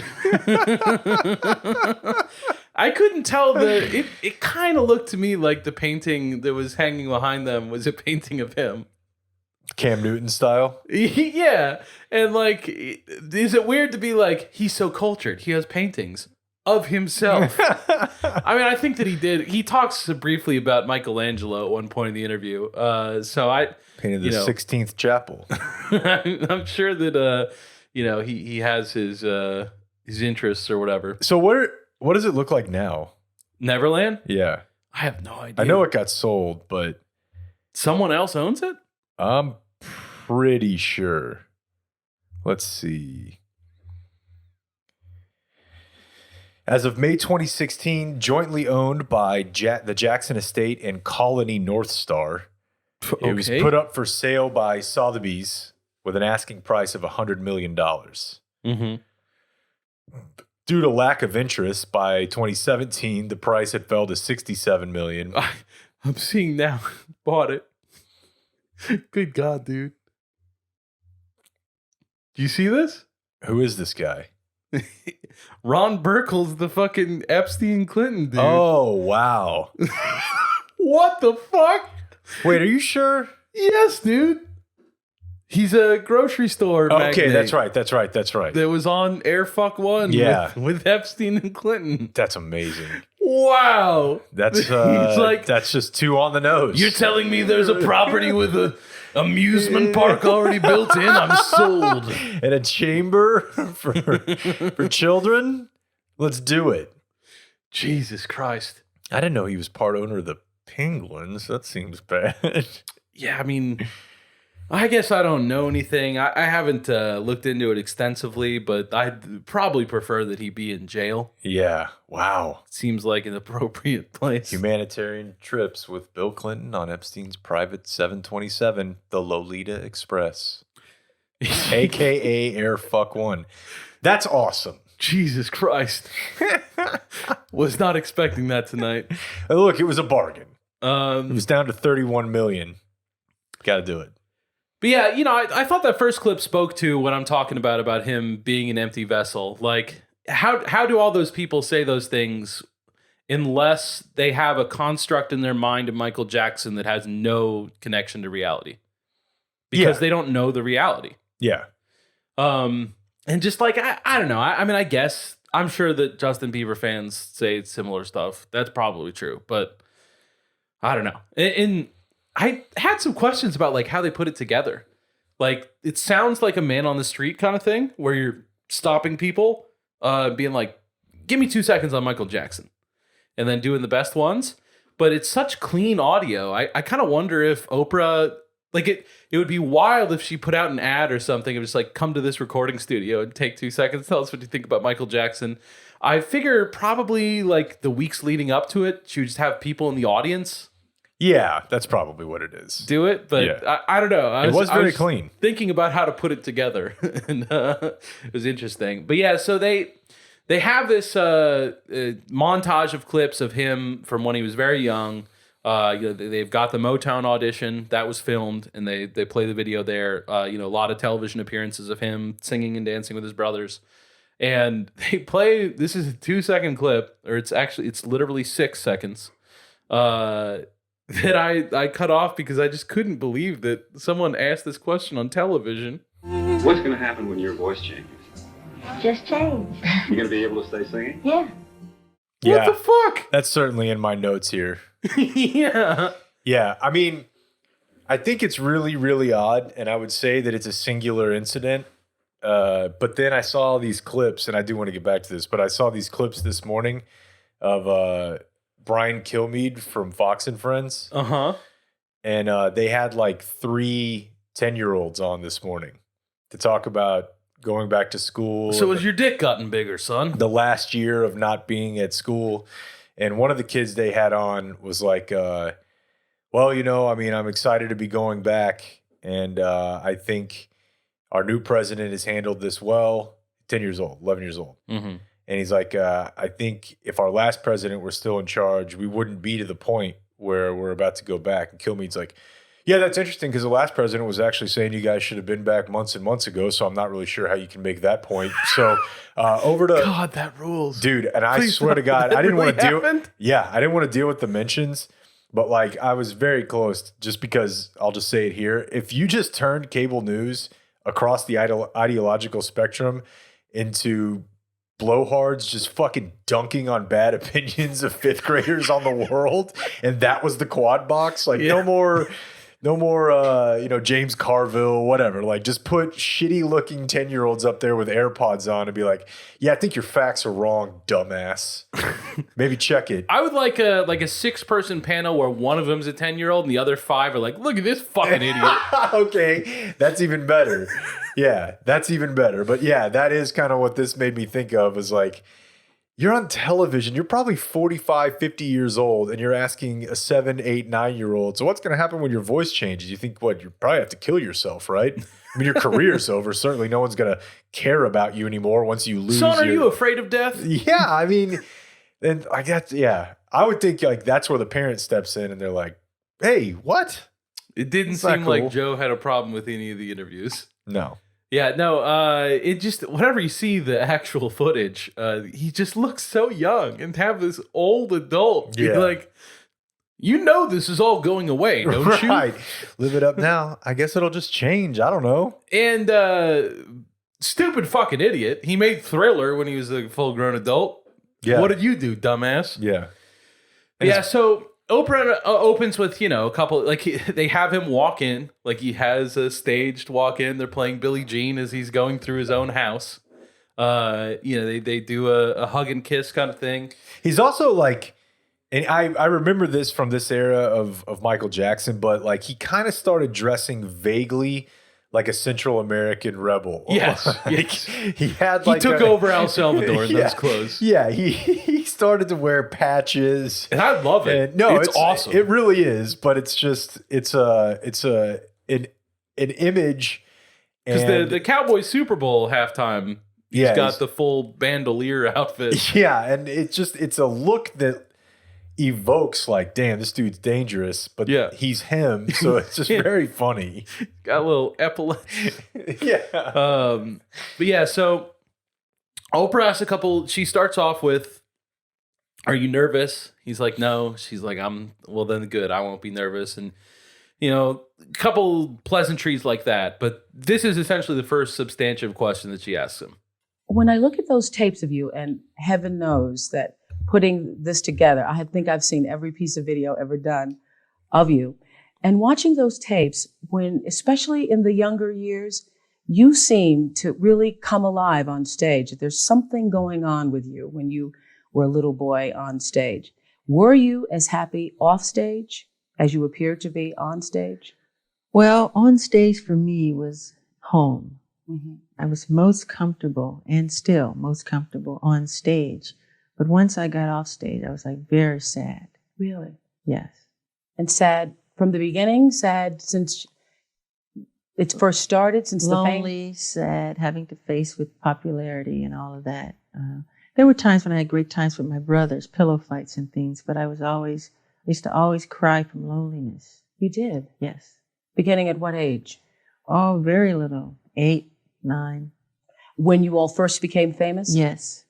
Speaker 3: I couldn't tell it kind of looked to me like the painting that was hanging behind them was a painting of him.
Speaker 4: Cam Newton style?
Speaker 3: Yeah. And like, is it weird to be like, he's so cultured, he has paintings? of himself. I mean, I think that he did. He talks briefly about Michelangelo at one point in the interview. So I
Speaker 4: painted the 16th chapel.
Speaker 3: I'm sure that he has his interests or whatever.
Speaker 4: So what does it look like now?
Speaker 3: Neverland?
Speaker 4: Yeah.
Speaker 3: I have no idea.
Speaker 4: I know it got sold, but
Speaker 3: someone else owns it?
Speaker 4: I'm pretty sure. Let's see. As of May 2016, jointly owned by the Jackson Estate and Colony North Star. It was put up for sale by Sotheby's with an asking price of $100 million.
Speaker 3: Mm-hmm.
Speaker 4: Due to lack of interest, by 2017, the price had fell to $67 million.
Speaker 3: I'm seeing now. Bought it. Good God, dude. Do you see this?
Speaker 4: Who is this guy?
Speaker 3: Ron Burkle's the fucking Epstein Clinton dude.
Speaker 4: Oh, wow.
Speaker 3: What the fuck?
Speaker 4: Wait, are you sure?
Speaker 3: Yes, dude. He's a grocery store
Speaker 4: Okay,
Speaker 3: magnate
Speaker 4: that's right.
Speaker 3: that was on Air Fuck One with Epstein and Clinton.
Speaker 4: That's amazing.
Speaker 3: Wow.
Speaker 4: That's
Speaker 3: He's like,
Speaker 4: that's just too on the nose.
Speaker 3: you're telling me there's a property with a amusement park already built in? I'm sold.
Speaker 4: And a chamber for children? Let's do it.
Speaker 3: Jesus Christ.
Speaker 4: I didn't know he was part owner of the Penguins. That seems bad.
Speaker 3: Yeah, I mean, I guess I don't know anything. I haven't looked into it extensively, but I'd probably prefer that he be in jail.
Speaker 4: Yeah. Wow.
Speaker 3: Seems like an appropriate place.
Speaker 4: Humanitarian trips with Bill Clinton on Epstein's private 727, the Lolita Express, a.k.a. Air Fuck One. That's awesome.
Speaker 3: Jesus Christ. Was not expecting that tonight.
Speaker 4: Look, it was a bargain.
Speaker 3: It
Speaker 4: was down to 31 million. Got to do it.
Speaker 3: But yeah, I thought that first clip spoke to what I'm talking about him being an empty vessel. Like, how do all those people say those things unless they have a construct in their mind of Michael Jackson that has no connection to reality? Because they don't know the reality.
Speaker 4: Yeah.
Speaker 3: And just like, I don't know. I mean, I guess I'm sure that Justin Bieber fans say similar stuff. That's probably true, but I don't know. And I had some questions about like how they put it together. Like, it sounds like a man on the street kind of thing where you're stopping people, being like, give me 2 seconds on Michael Jackson, and then doing the best ones. But it's such clean audio. I kind of wonder if Oprah, like it would be wild if she put out an ad or something of just like, come to this recording studio and take 2 seconds. Tell us what you think about Michael Jackson. I figure probably like the weeks leading up to it, she would just have people in the audience.
Speaker 4: Yeah, that's probably what it is.
Speaker 3: Do it, but
Speaker 4: yeah.
Speaker 3: I don't know.
Speaker 4: It was very clean.
Speaker 3: Thinking about how to put it together, and it was interesting. But yeah, so they have this montage of clips of him from when he was very young. They've got the Motown audition that was filmed, and they play the video there. A lot of television appearances of him singing and dancing with his brothers. And they play, this is a 2-second clip, or it's literally 6 seconds. That I cut off because I just couldn't believe that someone asked this question on television.
Speaker 17: What's going to happen when your voice changes?
Speaker 18: Just change.
Speaker 17: You going to be able to stay singing?
Speaker 18: Yeah.
Speaker 3: What the fuck?
Speaker 4: That's certainly in my notes here.
Speaker 3: Yeah.
Speaker 4: Yeah. I mean, I think it's really, really odd, and I would say that it's a singular incident. But then I saw these clips, and I do want to get back to this, but I saw these clips this morning of Brian Kilmeade from Fox and Friends.
Speaker 3: Uh-huh.
Speaker 4: And they had like 3 10-year-olds on this morning to talk about going back to school.
Speaker 3: So has your dick gotten bigger, son?
Speaker 4: The last year of not being at school. And one of the kids they had on was like, well, I'm excited to be going back. And I think our new president has handled this well. 10 years old, 11 years old.
Speaker 3: Mm-hmm.
Speaker 4: And he's like, I think if our last president were still in charge, we wouldn't be to the point where we're about to go back. And Kilmeade's like, yeah, that's interesting because the last president was actually saying you guys should have been back months and months ago. So I'm not really sure how you can make that point. So over to
Speaker 3: God, that rules,
Speaker 4: dude. And I swear to God, I didn't want to deal. Yeah, I didn't want to deal with the mentions, but like I was very close. Just because I'll just say it here: if you just turned cable news across the ideological spectrum into blowhards just fucking dunking on bad opinions of fifth graders on the world, and that was the quad box. Like no more, James Carville, whatever. Like just put shitty looking 10-year-olds up there with AirPods on and be like, yeah, I think your facts are wrong, dumbass. Maybe check it.
Speaker 3: I would like a 6-person panel where one of them's a 10-year-old and the other 5 are like, look at this fucking idiot.
Speaker 4: Okay, that's even better. Yeah, that's even better. But yeah, that is kind of what this made me think of, is like, you're on television, you're probably 45, 50 years old, and you're asking a 7, 8, 9-year-old, so what's going to happen when your voice changes? You think, you probably have to kill yourself, right? I mean, your career's over. Certainly no one's going to care about you anymore once you lose.
Speaker 3: Son, are you afraid of death?
Speaker 4: Yeah, I mean, and I guess, I would think like that's where the parent steps in and they're like, hey, what?
Speaker 3: It didn't seem like Joe had a problem with any of the interviews.
Speaker 4: No.
Speaker 3: Yeah, no, it just, whenever you see the actual footage, he just looks so young, and to have this old adult be like, this is all going away, don't you?
Speaker 4: Right. Live it up now. I guess it'll just change. I don't know.
Speaker 3: And stupid fucking idiot. He made Thriller when he was a full-grown adult.
Speaker 4: Yeah.
Speaker 3: What did you do, dumbass?
Speaker 4: Yeah.
Speaker 3: Yeah, so Oprah opens with, a couple, like they have him walk in, like he has a staged walk in. They're playing Billie Jean as he's going through his own house. They do a hug and kiss kind of thing.
Speaker 4: He's also like, and I remember this from this era of Michael Jackson, but like he kind of started dressing vaguely like a Central American rebel.
Speaker 3: Yes.
Speaker 4: He had
Speaker 3: he took over El Salvador in those clothes.
Speaker 4: Yeah, he started to wear patches.
Speaker 3: And I love it. It's awesome.
Speaker 4: It really is, but it's just an image.
Speaker 3: Because the Cowboys Super Bowl halftime, he's got the full bandolier outfit.
Speaker 4: Yeah, and it's a look that evokes like, damn, this dude's dangerous, but he's him, so it's just very funny.
Speaker 3: Got a little epaulette. But yeah, so Oprah asks she starts off with, are you nervous? He's like, no. She's like, well then good, I won't be nervous. And a couple pleasantries like that, but this is essentially the first substantive question that she asks him.
Speaker 16: When I look at those tapes of you, and heaven knows that putting this together, I think I've seen every piece of video ever done of you. And watching those tapes, especially in the younger years, you seem to really come alive on stage. There's something going on with you when you were a little boy on stage. Were you as happy off stage as you appeared to be on stage?
Speaker 19: Well, on stage for me was home.
Speaker 16: Mm-hmm.
Speaker 19: I was most comfortable, and still most comfortable on stage. But once I got off stage, I was like very sad.
Speaker 16: Really?
Speaker 19: Yes.
Speaker 16: And sad from the beginning? Sad since it first started? Since
Speaker 19: lonely, sad, having to face with popularity and all of that. There were times when I had great times with my brothers, pillow fights and things, but I used to always cry from loneliness.
Speaker 16: You did?
Speaker 19: Yes.
Speaker 16: Beginning at what age?
Speaker 19: Oh, very little. 8, 9.
Speaker 16: When you all first became famous?
Speaker 19: Yes.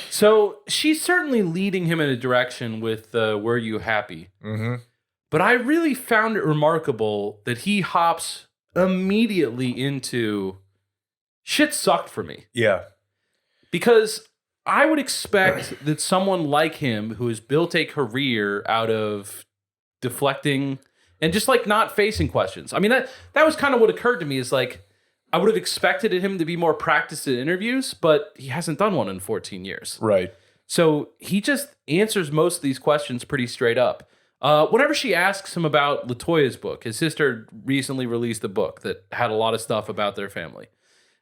Speaker 3: So she's certainly leading him in a direction with Were You Happy?
Speaker 4: Mm-hmm.
Speaker 3: But I really found it remarkable that he hops immediately into shit sucked for me.
Speaker 4: Yeah.
Speaker 3: Because I would expect that someone like him who has built a career out of deflecting and just like not facing questions. I mean, that was kind of what occurred to me is like, I would have expected him to be more practiced at interviews, but he hasn't done one in 14 years.
Speaker 4: Right.
Speaker 3: So he just answers most of these questions pretty straight up. Whenever she asks him about LaToya's book, his sister recently released a book that had a lot of stuff about their family.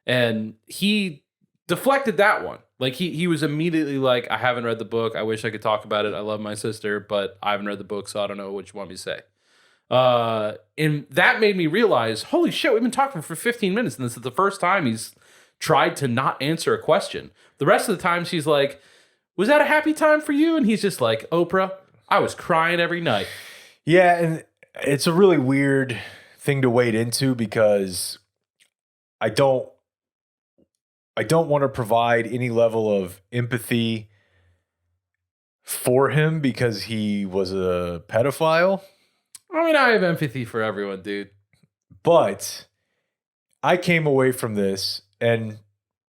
Speaker 3: And he deflected that one. Like he was immediately like, I haven't read the book. I wish I could talk about it. I love my sister, but I haven't read the book, so I don't know what you want me to say. And that made me realize, holy shit, we've been talking for 15 minutes, and this is the first time he's tried to not answer a question. The rest of the time, she's like, was that a happy time for you? And he's just like, Oprah, I was crying every night.
Speaker 4: Yeah, and it's a really weird thing to wade into because I don't want to provide any level of empathy for him because he was a pedophile.
Speaker 3: I mean, I have empathy for everyone, dude.
Speaker 4: But I came away from this, and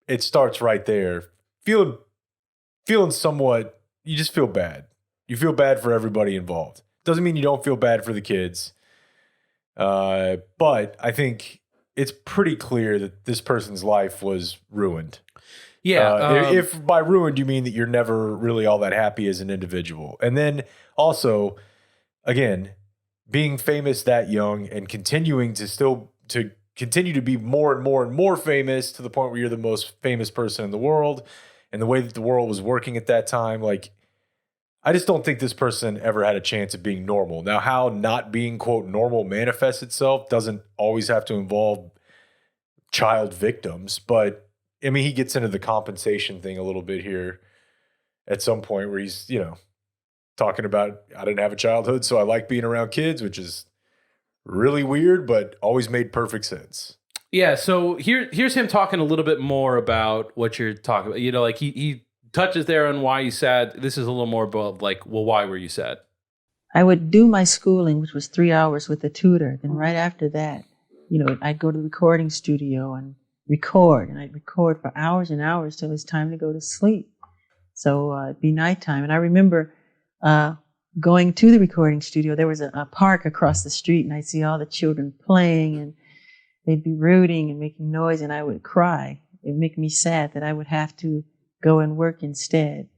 Speaker 4: it starts right there. Feeling somewhat, you just feel bad. You feel bad for everybody involved. Doesn't mean you don't feel bad for the kids. But I think it's pretty clear that this person's life was ruined.
Speaker 3: Yeah.
Speaker 4: If by ruined you mean that you're never really all that happy as an individual. And then also, again, being famous that young and continuing to continue to be more and more and more famous to the point where you're the most famous person in the world, and the way that the world was working at that time, like, I just don't think this person ever had a chance of being normal. Now, how not being, quote, normal manifests itself doesn't always have to involve child victims. But, I mean, he gets into the compensation thing a little bit here at some point where he's, talking about, I didn't have a childhood, so I like being around kids, which is really weird, but always made perfect sense.
Speaker 3: Yeah, so here's him talking a little bit more about what you're talking about. Like he touches there on why he's sad. This is a little more about like, well, why were you sad?
Speaker 19: I would do my schooling, which was 3 hours with a tutor. Then right after that, I'd go to the recording studio and record. And I'd record for hours and hours till it was time to go to sleep. So it'd be nighttime. And I remember going to the recording studio. There was a park across the street, and I'd see all the children playing, and they'd be rooting and making noise, and I would cry. It would make me sad that I would have to go and work instead.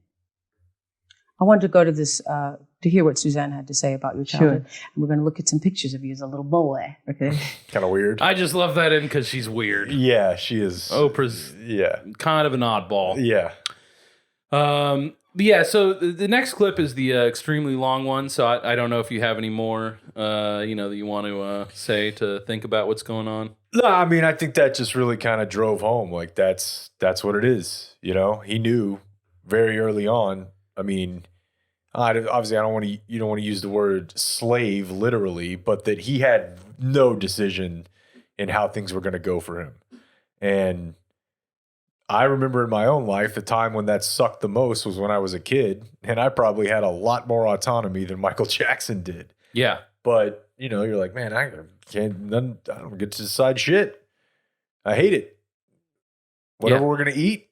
Speaker 16: I wanted to go to this, to hear what Suzanne had to say about your childhood.
Speaker 19: Sure.
Speaker 16: And we're going to look at some pictures of you as a little boy.
Speaker 19: Okay.
Speaker 4: Kind of weird.
Speaker 3: I just love that in because she's weird.
Speaker 4: Yeah, she is.
Speaker 3: Oprah's kind of an oddball.
Speaker 4: Yeah.
Speaker 3: Yeah, so the next clip is the extremely long one, so I don't know if you have any more, that you want to say to think about what's going on.
Speaker 4: No, I mean, I think that just really kind of drove home. Like, that's what it is, He knew very early on. I mean, obviously, you don't want to use the word slave literally, but that he had no decision in how things were going to go for him. And I remember in my own life, the time when that sucked the most was when I was a kid, and I probably had a lot more autonomy than Michael Jackson did.
Speaker 3: Yeah.
Speaker 4: But, you're like, man, I don't get to decide shit. I hate it. Whatever we're going to eat,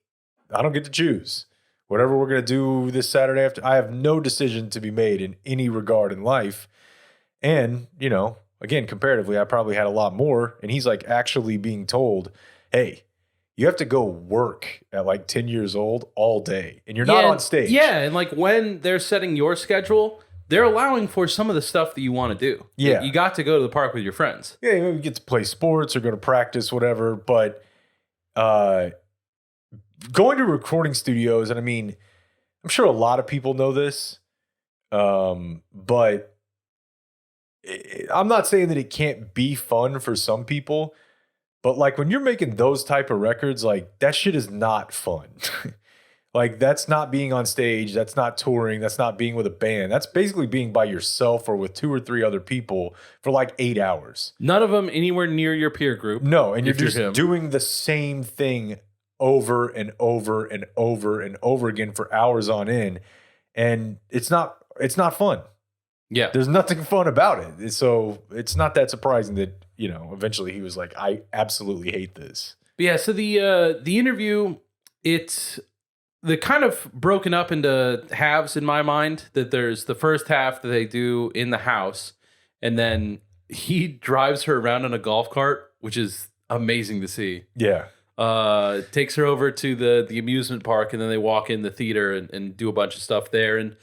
Speaker 4: I don't get to choose. Whatever we're going to do this Saturday after, I have no decision to be made in any regard in life. And, again, comparatively, I probably had a lot more. And he's like actually being told, hey, you have to go work at like 10 years old all day, and you're not on stage.
Speaker 3: Yeah, and like when they're setting your schedule, they're allowing for some of the stuff that you want to do.
Speaker 4: Yeah.
Speaker 3: You got to go to the park with your friends.
Speaker 4: Yeah, you get to play sports or go to practice, whatever. But going to recording studios, and I mean, I'm sure a lot of people know this, but I'm not saying that it can't be fun for some people. But like when you're making those type of records, like that shit is not fun. Like that's not being on stage. That's not touring. That's not being with a band. That's basically being by yourself or with 2 or 3 other people for like 8 hours.
Speaker 3: None of them anywhere near your peer group.
Speaker 4: No, and you're just doing the same thing over and over and over and over again for hours on end. And it's not fun.
Speaker 3: Yeah.
Speaker 4: There's nothing fun about it. So it's not that surprising that, eventually he was like, I absolutely hate this.
Speaker 3: Yeah, so the interview, they're kind of broken up into halves in my mind, that there's the first half that they do in the house, and then he drives her around in a golf cart, which is amazing to see.
Speaker 4: Yeah.
Speaker 3: Takes her over to the amusement park, and then they walk in the theater and do a bunch of stuff there. And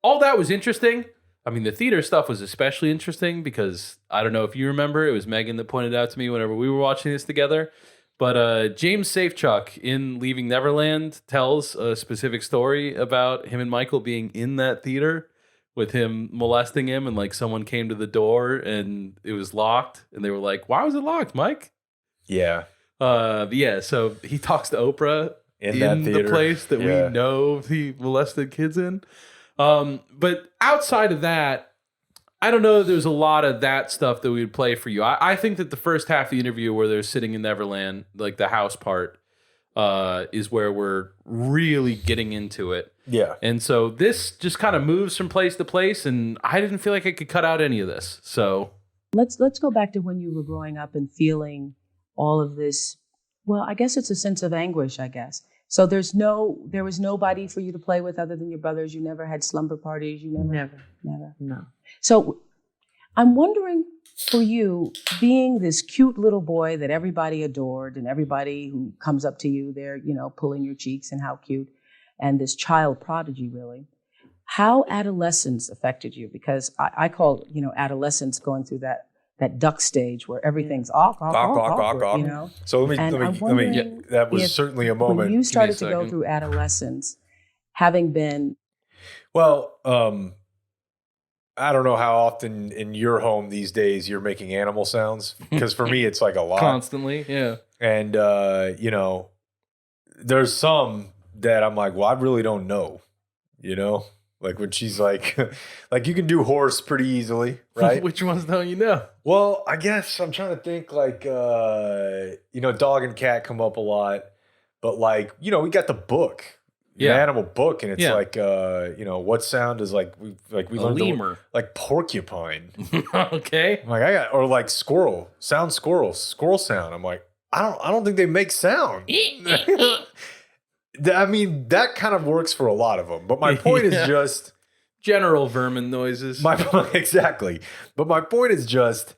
Speaker 3: all that was interesting. I mean, the theater stuff was especially interesting because I don't know if you remember, it was Megan that pointed out to me whenever we were watching this together. But James Safechuck in Leaving Neverland tells a specific story about him and Michael being in that theater with him molesting him, and like someone came to the door and it was locked, and they were like, "Why was it locked, Mike?"
Speaker 4: Yeah.
Speaker 3: Yeah. So he talks to Oprah in the place that we know he molested kids in. But outside of that, I don't know if there's a lot of that stuff that we would play for you. I think that the first half of the interview where they're sitting in Neverland, like the house part, is where we're really getting into it.
Speaker 4: Yeah.
Speaker 3: And so this just kind of moves from place to place, and I didn't feel like I could cut out any of this. So
Speaker 16: let's go back to when you were growing up and feeling all of this Well, I guess it's a sense of anguish, I guess. So there was nobody for you to play with other than your brothers. You never had slumber parties. You never.
Speaker 19: No.
Speaker 16: So I'm wondering for you, being this cute little boy that everybody adored and everybody who comes up to you, they're, pulling your cheeks and how cute, and this child prodigy, really, how adolescence affected you? Because I call, adolescence going through that duck stage where everything's awkward.
Speaker 4: So let me. That was certainly a moment.
Speaker 16: When you started to go through adolescence, having been,
Speaker 4: well, I don't know how often in your home these days you're making animal sounds, because for me it's like a lot,
Speaker 3: constantly, yeah.
Speaker 4: And there's some that I'm like, well, I really don't know, Like when she's like, like you can do horse pretty easily, right?
Speaker 3: Which ones don't you know?
Speaker 4: Well, I guess I'm trying to think like, dog and cat come up a lot, but like, we got the book, an animal book. And it's like, what sound is like, we learned
Speaker 3: lemur,
Speaker 4: like porcupine.
Speaker 3: Okay.
Speaker 4: I'm like, or like squirrel sound, squirrel sound. I'm like, I don't think they make sound. I mean, that kind of works for a lot of them. But my point is just
Speaker 3: general vermin noises.
Speaker 4: Exactly. But my point is just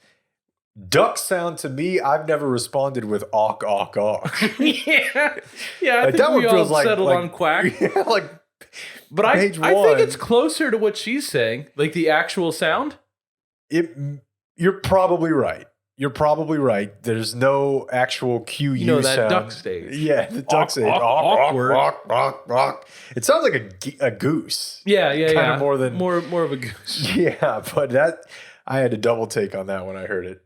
Speaker 4: duck sound to me. I've never responded with awk, awk, awk.
Speaker 3: Yeah. I
Speaker 4: like,
Speaker 3: think
Speaker 4: that
Speaker 3: we
Speaker 4: one feels
Speaker 3: all settled on quack.
Speaker 4: Yeah, like.
Speaker 3: But I think it's closer to what she's saying, like the actual sound.
Speaker 4: You're probably right. You're probably right. There's no actual QU sound.
Speaker 3: That duck stage.
Speaker 4: Yeah, the duck stage.
Speaker 3: Awkward.
Speaker 4: Awk. It sounds like a goose.
Speaker 3: Yeah.
Speaker 4: Kind of more than
Speaker 3: more of a goose.
Speaker 4: Yeah, but I had a double take on that when I heard it.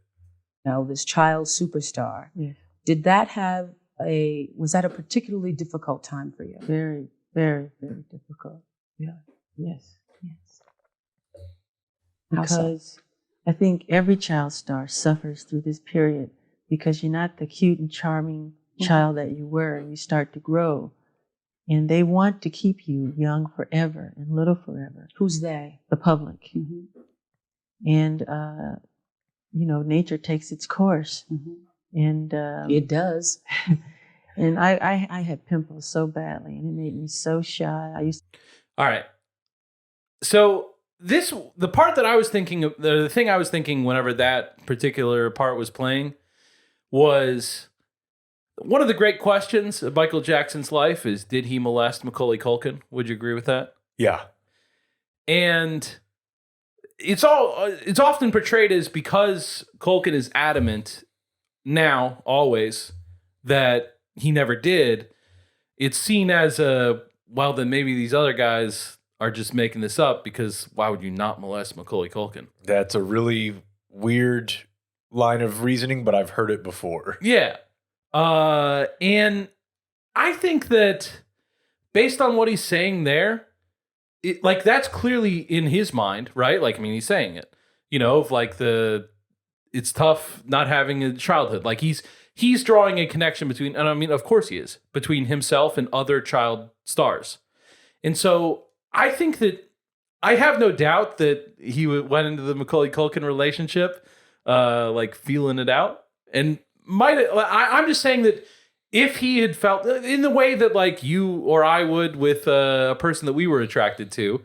Speaker 16: Now, this child superstar.
Speaker 19: Yeah.
Speaker 16: Did that was that a particularly difficult time for you?
Speaker 19: Very, very, very difficult. Yeah. Yes. Because I think every child star suffers through this period because you're not the cute and charming child that you were, and you start to grow. And they want to keep you young forever and little forever.
Speaker 16: Who's they?
Speaker 19: The public.
Speaker 16: Mm-hmm.
Speaker 19: And, nature takes its course.
Speaker 16: Mm-hmm.
Speaker 19: And
Speaker 16: it does.
Speaker 19: And I had pimples so badly, and it made me so shy.
Speaker 3: All right. So the part that I was thinking of, the thing I was thinking whenever that particular part was playing was one of the great questions of Michael Jackson's life is, did he molest Macaulay Culkin? Would you agree with that?
Speaker 4: Yeah.
Speaker 3: And it's often portrayed as, because Culkin is adamant now, always, that he never did, it's seen as well, then maybe these other guys are just making this up, because why would you not molest Macaulay Culkin?
Speaker 4: That's a really weird line of reasoning, but I've heard it before.
Speaker 3: Yeah. And I think that based on what he's saying there, that's clearly in his mind, right? Like, I mean, he's saying it, of like it's tough not having a childhood. Like he's drawing a connection between, and I mean, of course he is, between himself and other child stars. And so I think that I have no doubt that he went into the Macaulay Culkin relationship, feeling it out. And I'm just saying that if he had felt in the way that like you or I would with a person that we were attracted to,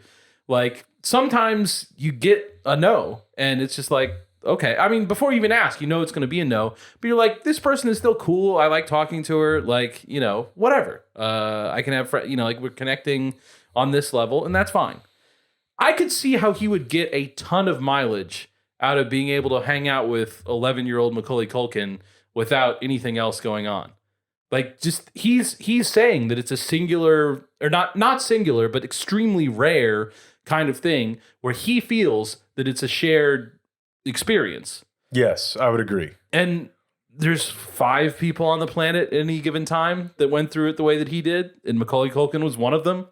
Speaker 3: like sometimes you get a no and it's just like, okay. I mean, before you even ask, it's going to be a no, but you're like, this person is still cool. I like talking to her, whatever. I can have friends, we're connecting on this level, and that's fine. I could see how he would get a ton of mileage out of being able to hang out with 11-year-old Macaulay Culkin without anything else going on. Like, just he's saying that it's a singular, or not singular, but extremely rare kind of thing where he feels that it's a shared experience.
Speaker 4: Yes, I would agree.
Speaker 3: And there's 5 people on the planet at any given time that went through it the way that he did, and Macaulay Culkin was one of them.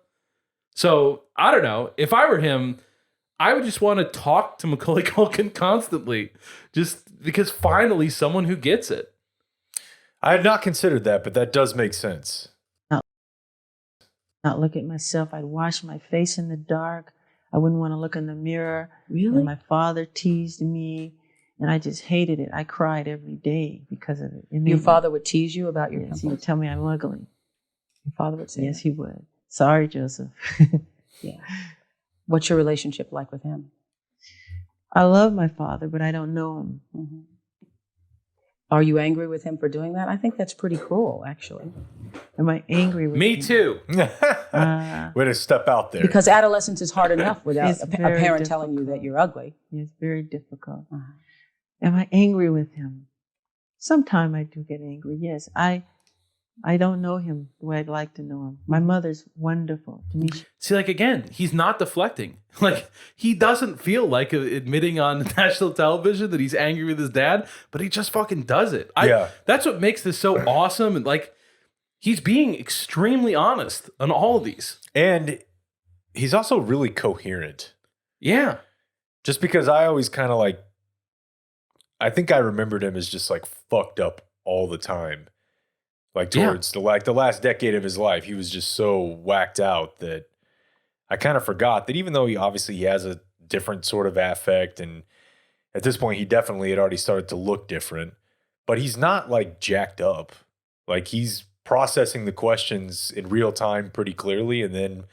Speaker 3: So, I don't know. If I were him, I would just want to talk to Macaulay Culkin constantly, just because finally someone who gets it.
Speaker 4: I had not considered that, but that does make sense.
Speaker 19: Not look at myself. I'd wash my face in the dark. I wouldn't want to look in the mirror.
Speaker 16: Really?
Speaker 19: And my father teased me. And I just hated it. I cried every day because of it.
Speaker 16: Your father would tease you about your
Speaker 19: Yes,
Speaker 16: pimples?
Speaker 19: he would tell me I'm ugly.
Speaker 16: Your father would say
Speaker 19: Yes,
Speaker 16: that?
Speaker 19: he would. Sorry, Joseph.
Speaker 16: Yeah. What's your relationship like with him?
Speaker 19: I love my father, but I don't know him.
Speaker 16: Mm-hmm. Are you angry with him for doing that? I think that's pretty cruel, actually.
Speaker 19: Am I angry with
Speaker 3: Me
Speaker 19: him?
Speaker 3: too.
Speaker 4: Way to step out there.
Speaker 16: Because adolescence is hard enough without
Speaker 19: It's
Speaker 16: a
Speaker 19: very
Speaker 16: parent telling you that you're ugly.
Speaker 19: It's very difficult. Am I angry with him? Sometimes I do get angry, yes. I don't know him the way I'd like to know him. My mother's wonderful to me.
Speaker 3: See, like, again, he's not deflecting. Like, he doesn't feel like admitting on national television that he's angry with his dad, but he just fucking does it. That's what makes this so awesome. And, like, he's being extremely honest on all of these.
Speaker 4: And he's also really coherent.
Speaker 3: Yeah.
Speaker 4: Just because I always kind of like, I think I remembered him as just like fucked up all the time. Like towards the last decade of his life, he was just so whacked out that I kind of forgot that even though he obviously has a different sort of affect, and at this point he definitely had already started to look different, but he's not like jacked up. Like he's processing the questions in real time pretty clearly and then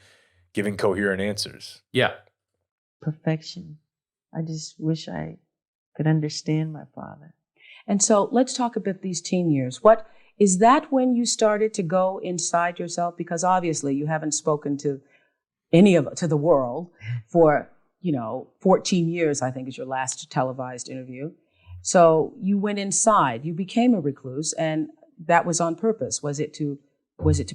Speaker 4: giving coherent answers.
Speaker 3: Yeah.
Speaker 19: Perfection. I just wish I could understand my father.
Speaker 16: And so let's talk about these teen years. What is that when you started to go inside yourself? Because obviously you haven't spoken to to the world for, 14 years, I think is your last televised interview. So you went inside, you became a recluse, and that was on purpose. Was it to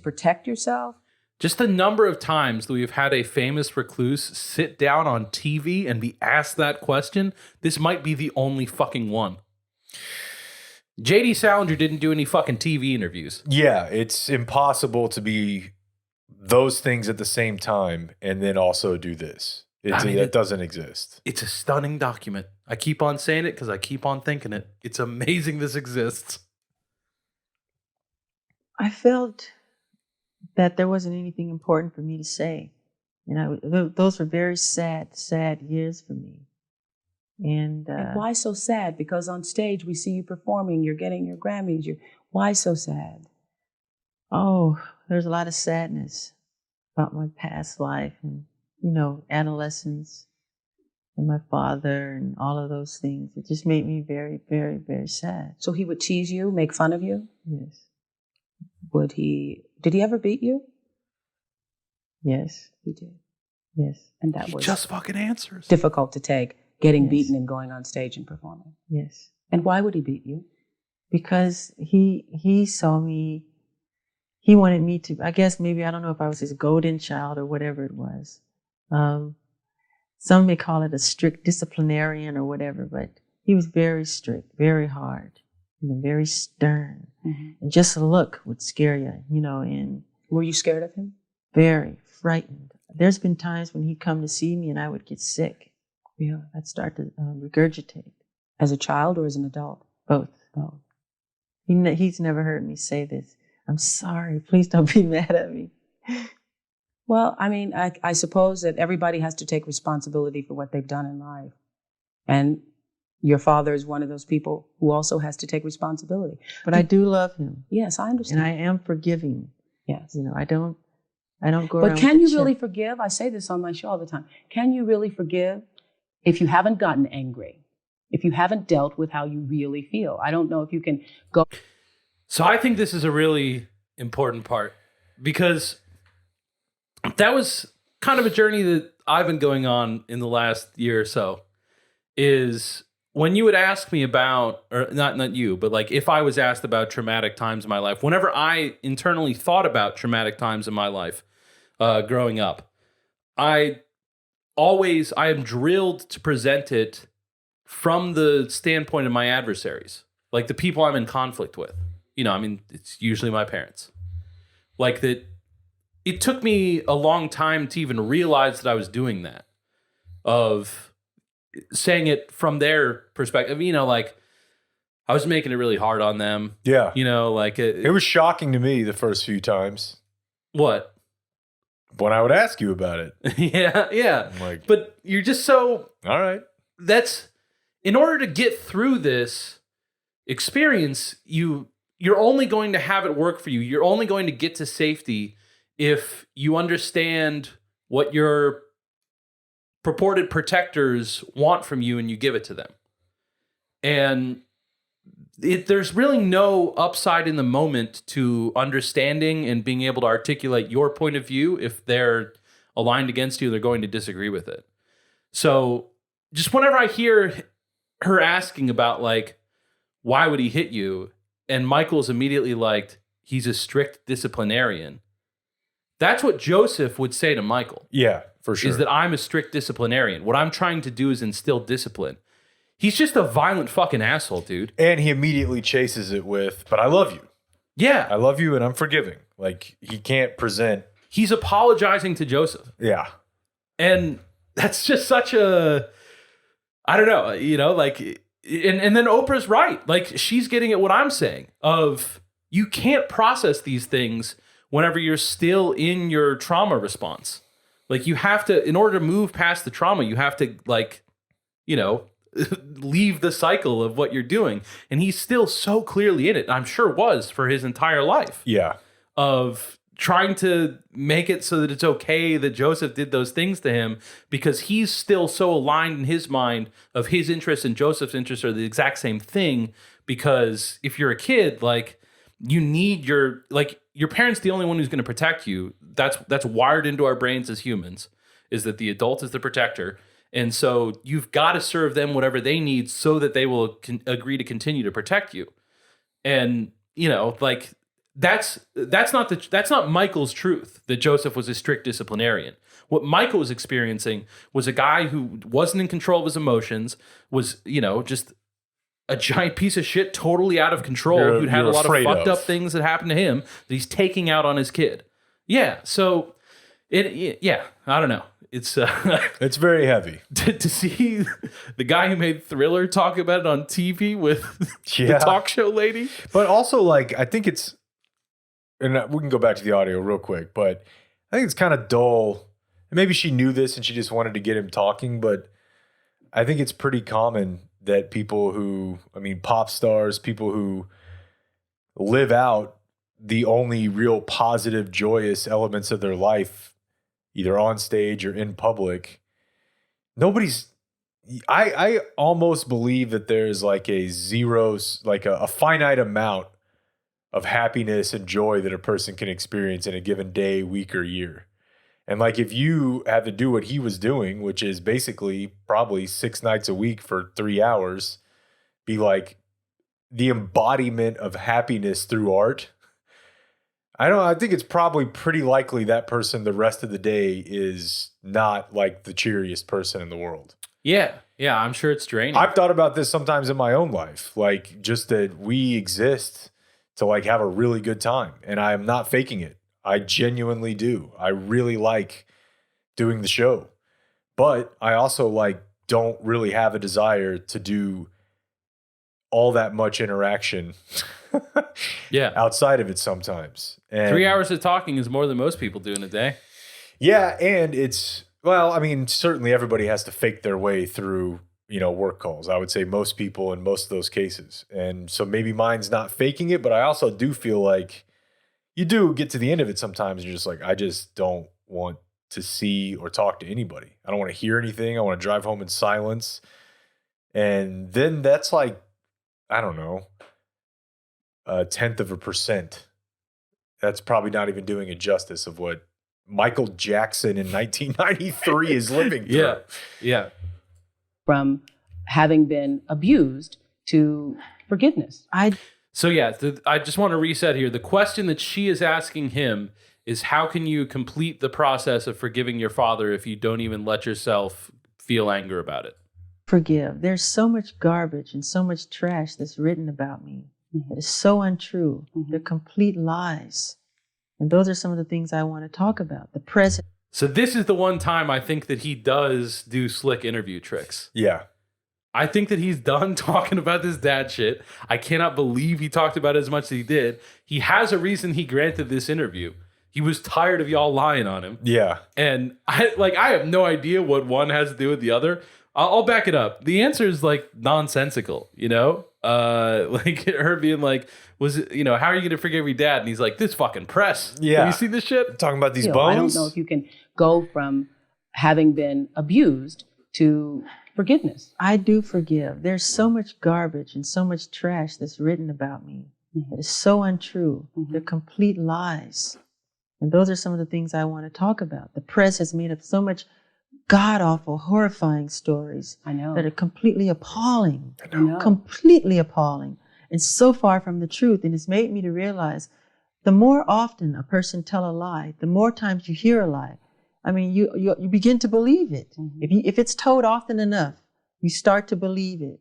Speaker 16: protect yourself?
Speaker 3: Just the number of times that we've had a famous recluse sit down on TV and be asked that question, this might be the only fucking one. J.D. Salinger didn't do any fucking TV interviews.
Speaker 4: Yeah, it's impossible to be those things at the same time and then also do this. That doesn't exist.
Speaker 3: It's a stunning document. I keep on saying it because I keep on thinking it. It's amazing this exists.
Speaker 19: I felt that there wasn't anything important for me to say. Those were very sad years for me. And
Speaker 16: why so sad? Because on stage we see you performing, you're getting your Grammys. Why so sad?
Speaker 19: Oh, there's a lot of sadness about my past life and, adolescence and my father and all of those things. It just made me very, very, very sad.
Speaker 16: So he would tease you, make fun of you?
Speaker 19: Yes.
Speaker 16: Did he ever beat you?
Speaker 19: Yes.
Speaker 16: He did.
Speaker 19: Yes.
Speaker 16: And that was
Speaker 3: just fucking answers.
Speaker 16: Difficult to take, getting beaten and going on stage and performing.
Speaker 19: Yes.
Speaker 16: And why would he beat you?
Speaker 19: Because he saw me, he wanted me to, I guess maybe, I don't know if I was his golden child or whatever it was. Some may call it a strict disciplinarian or whatever, but he was very strict, very hard, very stern. Mm-hmm. And just a look would scare you, and...
Speaker 16: Were you scared of him?
Speaker 19: Very frightened. There's been times when he'd come to see me and I would get sick.
Speaker 16: Yeah.
Speaker 19: I'd start to regurgitate.
Speaker 16: As a child or as an adult?
Speaker 19: Both.
Speaker 16: Both.
Speaker 19: He's never heard me say this. I'm sorry. Please don't be mad at me.
Speaker 16: Well, I mean, I suppose that everybody has to take responsibility for what they've done in life. And your father is one of those people who also has to take responsibility.
Speaker 19: But I do love him.
Speaker 16: Yes, I understand.
Speaker 19: And I am forgiving.
Speaker 16: Yes.
Speaker 19: I don't go
Speaker 16: But
Speaker 19: around
Speaker 16: can
Speaker 19: with
Speaker 16: you really forgive? I say this on my show all the time. Can you really forgive if you haven't gotten angry? If you haven't dealt with how you really feel? I don't know if you can go.
Speaker 3: So I think this is a really important part because that was kind of a journey that I've been going on in the last year or so. Is when you would ask me about, or not you, but like if I was asked about traumatic times in my life, whenever I internally thought about traumatic times in my life growing up, I am drilled to present it from the standpoint of my adversaries, like the people I'm in conflict with. It's usually my parents. Like that, it took me a long time to even realize that I was doing that, of saying it from their perspective. Like I was making it really hard on them.
Speaker 4: Yeah.
Speaker 3: Like
Speaker 4: it was shocking to me the first few times.
Speaker 3: What?
Speaker 4: When I would ask you about it.
Speaker 3: Yeah.
Speaker 4: I'm like,
Speaker 3: but you're just so...
Speaker 4: All right.
Speaker 3: in order to get through this experience, you're only going to have it work for you. You're only going to get to safety if you understand what your purported protectors want from you and you give it to them. And there's really no upside in the moment to understanding and being able to articulate your point of view. If they're aligned against you, they're going to disagree with it. So just whenever I hear her asking about, like, why would he hit you? And Michael's immediately like, he's a strict disciplinarian. That's what Joseph would say to Michael.
Speaker 4: Yeah, for sure.
Speaker 3: Is that I'm a strict disciplinarian. What I'm trying to do is instill discipline. He's just a violent fucking asshole, dude.
Speaker 4: And he immediately chases it with, but I love you.
Speaker 3: Yeah.
Speaker 4: I love you and I'm forgiving. Like, he can't present.
Speaker 3: He's apologizing to Joseph.
Speaker 4: Yeah.
Speaker 3: And that's just such a, I don't know, you know, like, and then Oprah's right. Like, she's getting at what I'm saying of you can't process these things whenever you're still in your trauma response. Like, you have to, in order to move past the trauma, you have to, like, you know, leave the cycle of what you're doing. And he's still so clearly in it. I'm sure was for his entire life.
Speaker 4: Yeah.
Speaker 3: Of trying to make it so that it's okay that Joseph did those things to him, because he's still so aligned in his mind of his interests and Joseph's interests are the exact same thing. Because if you're a kid, like, you need your parent's the only one who's going to protect you. That's wired into our brains as humans, is that the adult is the protector. And so you've got to serve them whatever they need so that they will agree to continue to protect you. And, you know, like, that's not Michael's truth, that Joseph was a strict disciplinarian. What Michael was experiencing was a guy who wasn't in control of his emotions, was, you know, just a giant piece of shit, totally out of control, who'd had a lot of fucked up things that happened to him that he's taking out on his kid. Yeah. So yeah, I don't know. It's
Speaker 4: it's very heavy
Speaker 3: to see the guy who made Thriller talk about it on TV with the talk show lady.
Speaker 4: But also, like, I think it's, and we can go back to the audio real quick, but I think it's kind of dull. Maybe she knew this and she just wanted to get him talking, but I think it's pretty common that people who, I mean, pop stars, people who live out the only real positive, joyous elements of their life, either on stage or in public, I almost believe that there's like a finite amount of happiness and joy that a person can experience in a given day, week, or year. And like, if you had to do what he was doing, which is basically probably 6 nights a week for 3 hours, be like the embodiment of happiness through art, I think it's probably pretty likely that person the rest of the day is not like the cheeriest person in the world.
Speaker 3: Yeah. Yeah. I'm sure it's draining.
Speaker 4: I've thought about this sometimes in my own life, like just that we exist to like have a really good time. And I'm not faking it. I genuinely do. I really like doing the show, but I also like don't really have a desire to do all that much interaction outside of it sometimes. And
Speaker 3: 3 hours of talking is more than most people do in a day.
Speaker 4: Yeah. And it's, well, I mean, certainly everybody has to fake their way through, you know, work calls. I would say most people in most of those cases. And so maybe mine's not faking it, but I also do feel like you do get to the end of it sometimes. You're just like, I just don't want to see or talk to anybody. I don't want to hear anything. I want to drive home in silence. And then that's like, I don't know, 0.1%. That's probably not even doing it justice of what Michael Jackson in 1993 is living through.
Speaker 3: Yeah. Yeah.
Speaker 16: From having been abused to forgiveness.
Speaker 3: So yeah, I just want to reset here. The question that she is asking him is, how can you complete the process of forgiving your father if you don't even let yourself feel anger about it?
Speaker 19: Forgive. There's so much garbage and so much trash that's written about me that is so untrue. They're complete lies. And those are some of the things I want to talk about. The present.
Speaker 3: So this is the one time I think that he does do slick interview tricks.
Speaker 4: Yeah.
Speaker 3: I think that he's done talking about this dad shit. I cannot believe he talked about it as much as he did. He has a reason he granted this interview. He was tired of y'all lying on him.
Speaker 4: Yeah.
Speaker 3: And I have no idea what one has to do with the other. I'll back it up. The answer is like nonsensical, you know? Like her being like, was it, you know, how are you going to forgive your dad? And he's like, this fucking press.
Speaker 4: Yeah.
Speaker 3: Have you seen this shit?
Speaker 4: Talking about these
Speaker 16: You know, I don't
Speaker 4: bones?
Speaker 16: know if you can go from having been abused to forgiveness.
Speaker 19: I do forgive. There's so much garbage and so much trash that's written about me that is so untrue. They're complete lies. And those are some of the things I want to talk about. The press has made up so much god-awful, horrifying stories that are completely appalling.
Speaker 16: I know.
Speaker 19: Completely appalling. And so far from the truth. And it's made me to realize the more often a person tell a lie, the more times you hear a lie, I mean, you begin to believe it. If it's told often enough, you start to believe it.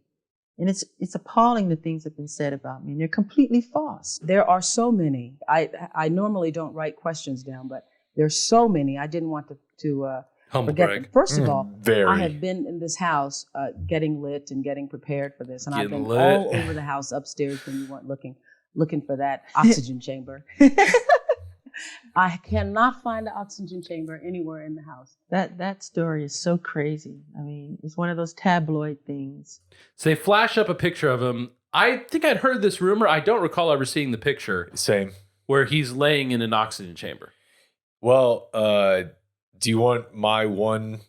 Speaker 19: And it's appalling the things that have been said about me. And they're completely false.
Speaker 16: There are so many. I normally don't write questions down, but there's so many. I didn't want to
Speaker 3: Humble
Speaker 16: forget
Speaker 3: brag.
Speaker 16: them. First of all,
Speaker 4: Very.
Speaker 16: I have been in this house getting lit and getting prepared for this. And I've
Speaker 3: Getting
Speaker 16: been
Speaker 3: lit.
Speaker 16: all over the house upstairs when you weren't looking for that oxygen chamber. I cannot find the oxygen chamber anywhere in the house.
Speaker 19: That story is so crazy. I mean, it's one of those tabloid things.
Speaker 3: So they flash up a picture of him. I think I'd heard this rumor. I don't recall ever seeing the picture.
Speaker 4: Same.
Speaker 3: Where he's laying in an oxygen chamber.
Speaker 4: Well, do you want my one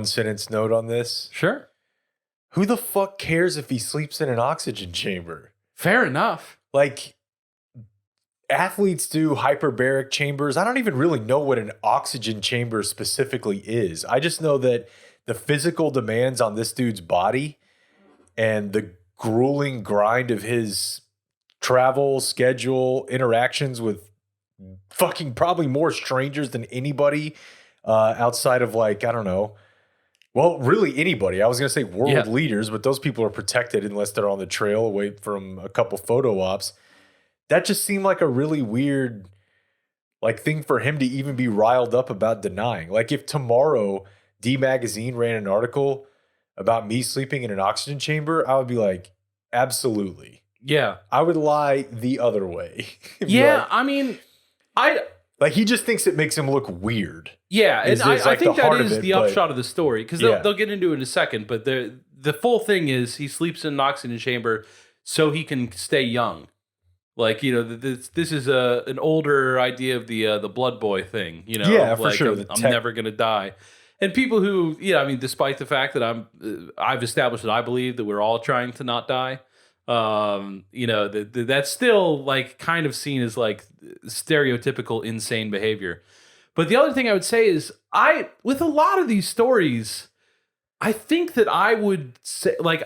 Speaker 4: sentence note on this?
Speaker 3: Sure.
Speaker 4: Who the fuck cares if he sleeps in an oxygen chamber?
Speaker 3: Fair enough.
Speaker 4: Like, athletes do hyperbaric chambers. I don't even really know what an oxygen chamber specifically is. I just know that the physical demands on this dude's body and the grueling grind of his travel, schedule, interactions with fucking probably more strangers than anybody outside of, like, I don't know. Well, really anybody. I was going to say world leaders, but those people are protected unless they're on the trail away from a couple photo ops. That just seemed like a really weird, like, thing for him to even be riled up about denying. Like, if tomorrow D Magazine ran an article about me sleeping in an oxygen chamber, I would be like, absolutely.
Speaker 3: Yeah.
Speaker 4: I would lie the other way.
Speaker 3: Yeah,
Speaker 4: like,
Speaker 3: I mean,
Speaker 4: like, he just thinks it makes him look weird.
Speaker 3: Yeah, and I think that is the upshot of the story, because
Speaker 4: Yeah.
Speaker 3: they'll get into it in a second, but the full thing is he sleeps in an oxygen chamber so he can stay young. Like, you know, this is an older idea of the blood boy thing, you know?
Speaker 4: Yeah, for
Speaker 3: like,
Speaker 4: sure.
Speaker 3: I'm never going to die. And people who, yeah, I mean, despite the fact that I've established that I believe that we're all trying to not die, you know, that's still, like, kind of seen as, like, stereotypical insane behavior. But the other thing I would say is with a lot of these stories, I think that I would say, like,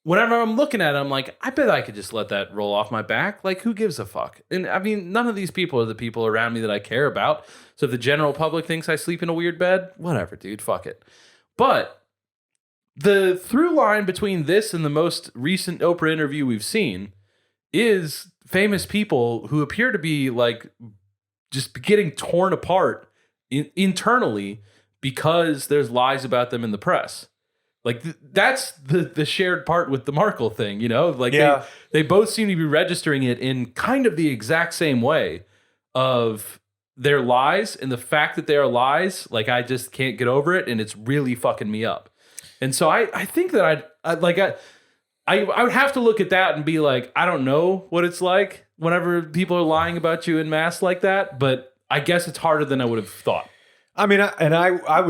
Speaker 3: whenever I'm looking at it, I'm like, I bet I could just let that roll off my back. Like, who gives a fuck? And I mean, none of these people are the people around me that I care about. So if the general public thinks I sleep in a weird bed, whatever, dude, fuck it. But the through line between this and the most recent Oprah interview we've seen is famous people who appear to be, like, just getting torn apart internally because there's lies about them in the press. Like, that's the shared part with the Markle thing, you know? Like, they both seem to be registering it in kind of the exact same way of their lies, and the fact that they are lies, like, I just can't get over it, and it's really fucking me up. And so I think that I would have to look at that and be like, I don't know what it's like whenever people are lying about you in mass like that, but I guess it's harder than I would have thought.
Speaker 4: I mean, I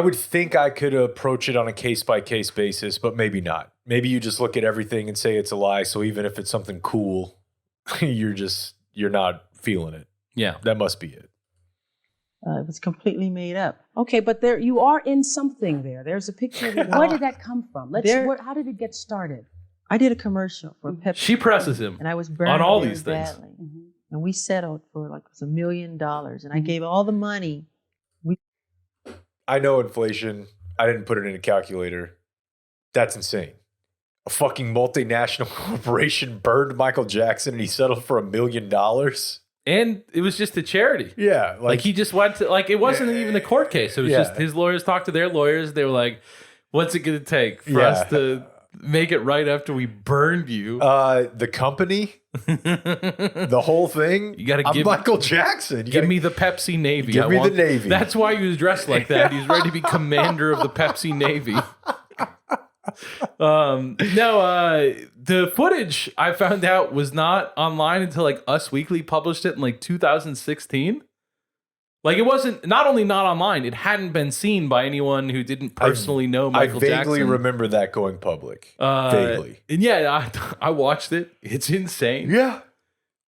Speaker 4: would think I could approach it on a case-by-case basis, but maybe not. Maybe you just look at everything and say it's a lie, so even if it's something cool, you're not feeling it.
Speaker 3: Yeah.
Speaker 4: That must be it.
Speaker 19: It was completely made up.
Speaker 16: Okay, but you are in something there. There's a picture of it. Where did that come from? How did it get started?
Speaker 19: I did a commercial for Pepsi.
Speaker 3: She presses him
Speaker 19: and I was burned
Speaker 3: on all
Speaker 19: very
Speaker 3: these things.
Speaker 19: badly. And we settled for, like, it was $1 million. And I gave all the money.
Speaker 4: I know inflation. I didn't put it in a calculator. That's insane. A fucking multinational corporation burned Michael Jackson and he settled for $1 million.
Speaker 3: And it was just a charity.
Speaker 4: Yeah.
Speaker 3: Like he just went to, like, it wasn't even a court case. It was just his lawyers talked to their lawyers. They were like, what's it going to take for us to make it right after we burned you.
Speaker 4: The company, the whole thing.
Speaker 3: You got to
Speaker 4: I'm
Speaker 3: give
Speaker 4: Michael Jackson.
Speaker 3: Give me the Pepsi Navy.
Speaker 4: Give me the Navy.
Speaker 3: That's why he was dressed like that. He was ready to be commander of the Pepsi Navy. The footage I found out was not online until like Us Weekly published it in like 2016. Like it wasn't not only not online, it hadn't been seen by anyone who didn't personally know Michael Jackson.
Speaker 4: I vaguely remember that going public. Vaguely.
Speaker 3: And yeah, I watched it. It's insane.
Speaker 4: Yeah.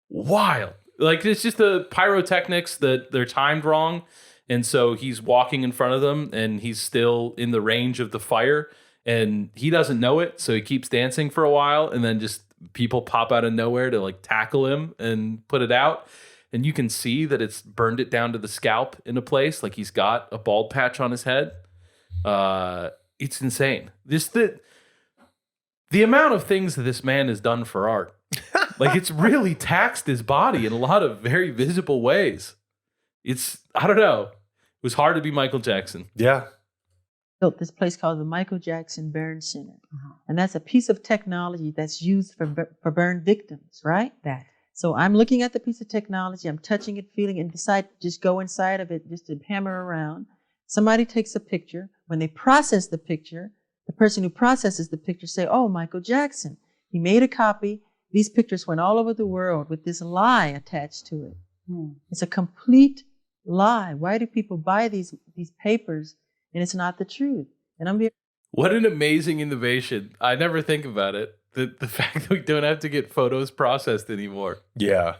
Speaker 3: Wild. Like it's just the pyrotechnics that they're timed wrong. And so he's walking in front of them and he's still in the range of the fire and he doesn't know it. So he keeps dancing for a while and then just people pop out of nowhere to like tackle him and put it out. And you can see that it's burned it down to the scalp in a place. Like he's got a bald patch on his head. It's insane. The amount of things that this man has done for art. Like it's really taxed his body in a lot of very visible ways. I don't know. It was hard to be Michael Jackson.
Speaker 4: Yeah.
Speaker 19: Built this place called the Michael Jackson Burn Center. And that's a piece of technology that's used for burn victims, right? So I'm looking at the piece of technology, I'm touching it, feeling it, and decide to just go inside of it, just to hammer around. Somebody takes a picture. When they process the picture, the person who processes the picture say, oh, Michael Jackson. He made a copy. These pictures went all over the world with this lie attached to it. It's a complete lie. Why do people buy these papers and it's not the truth? And
Speaker 3: what an amazing innovation. I never think about it. The fact that we don't have to get photos processed anymore.
Speaker 4: Yeah.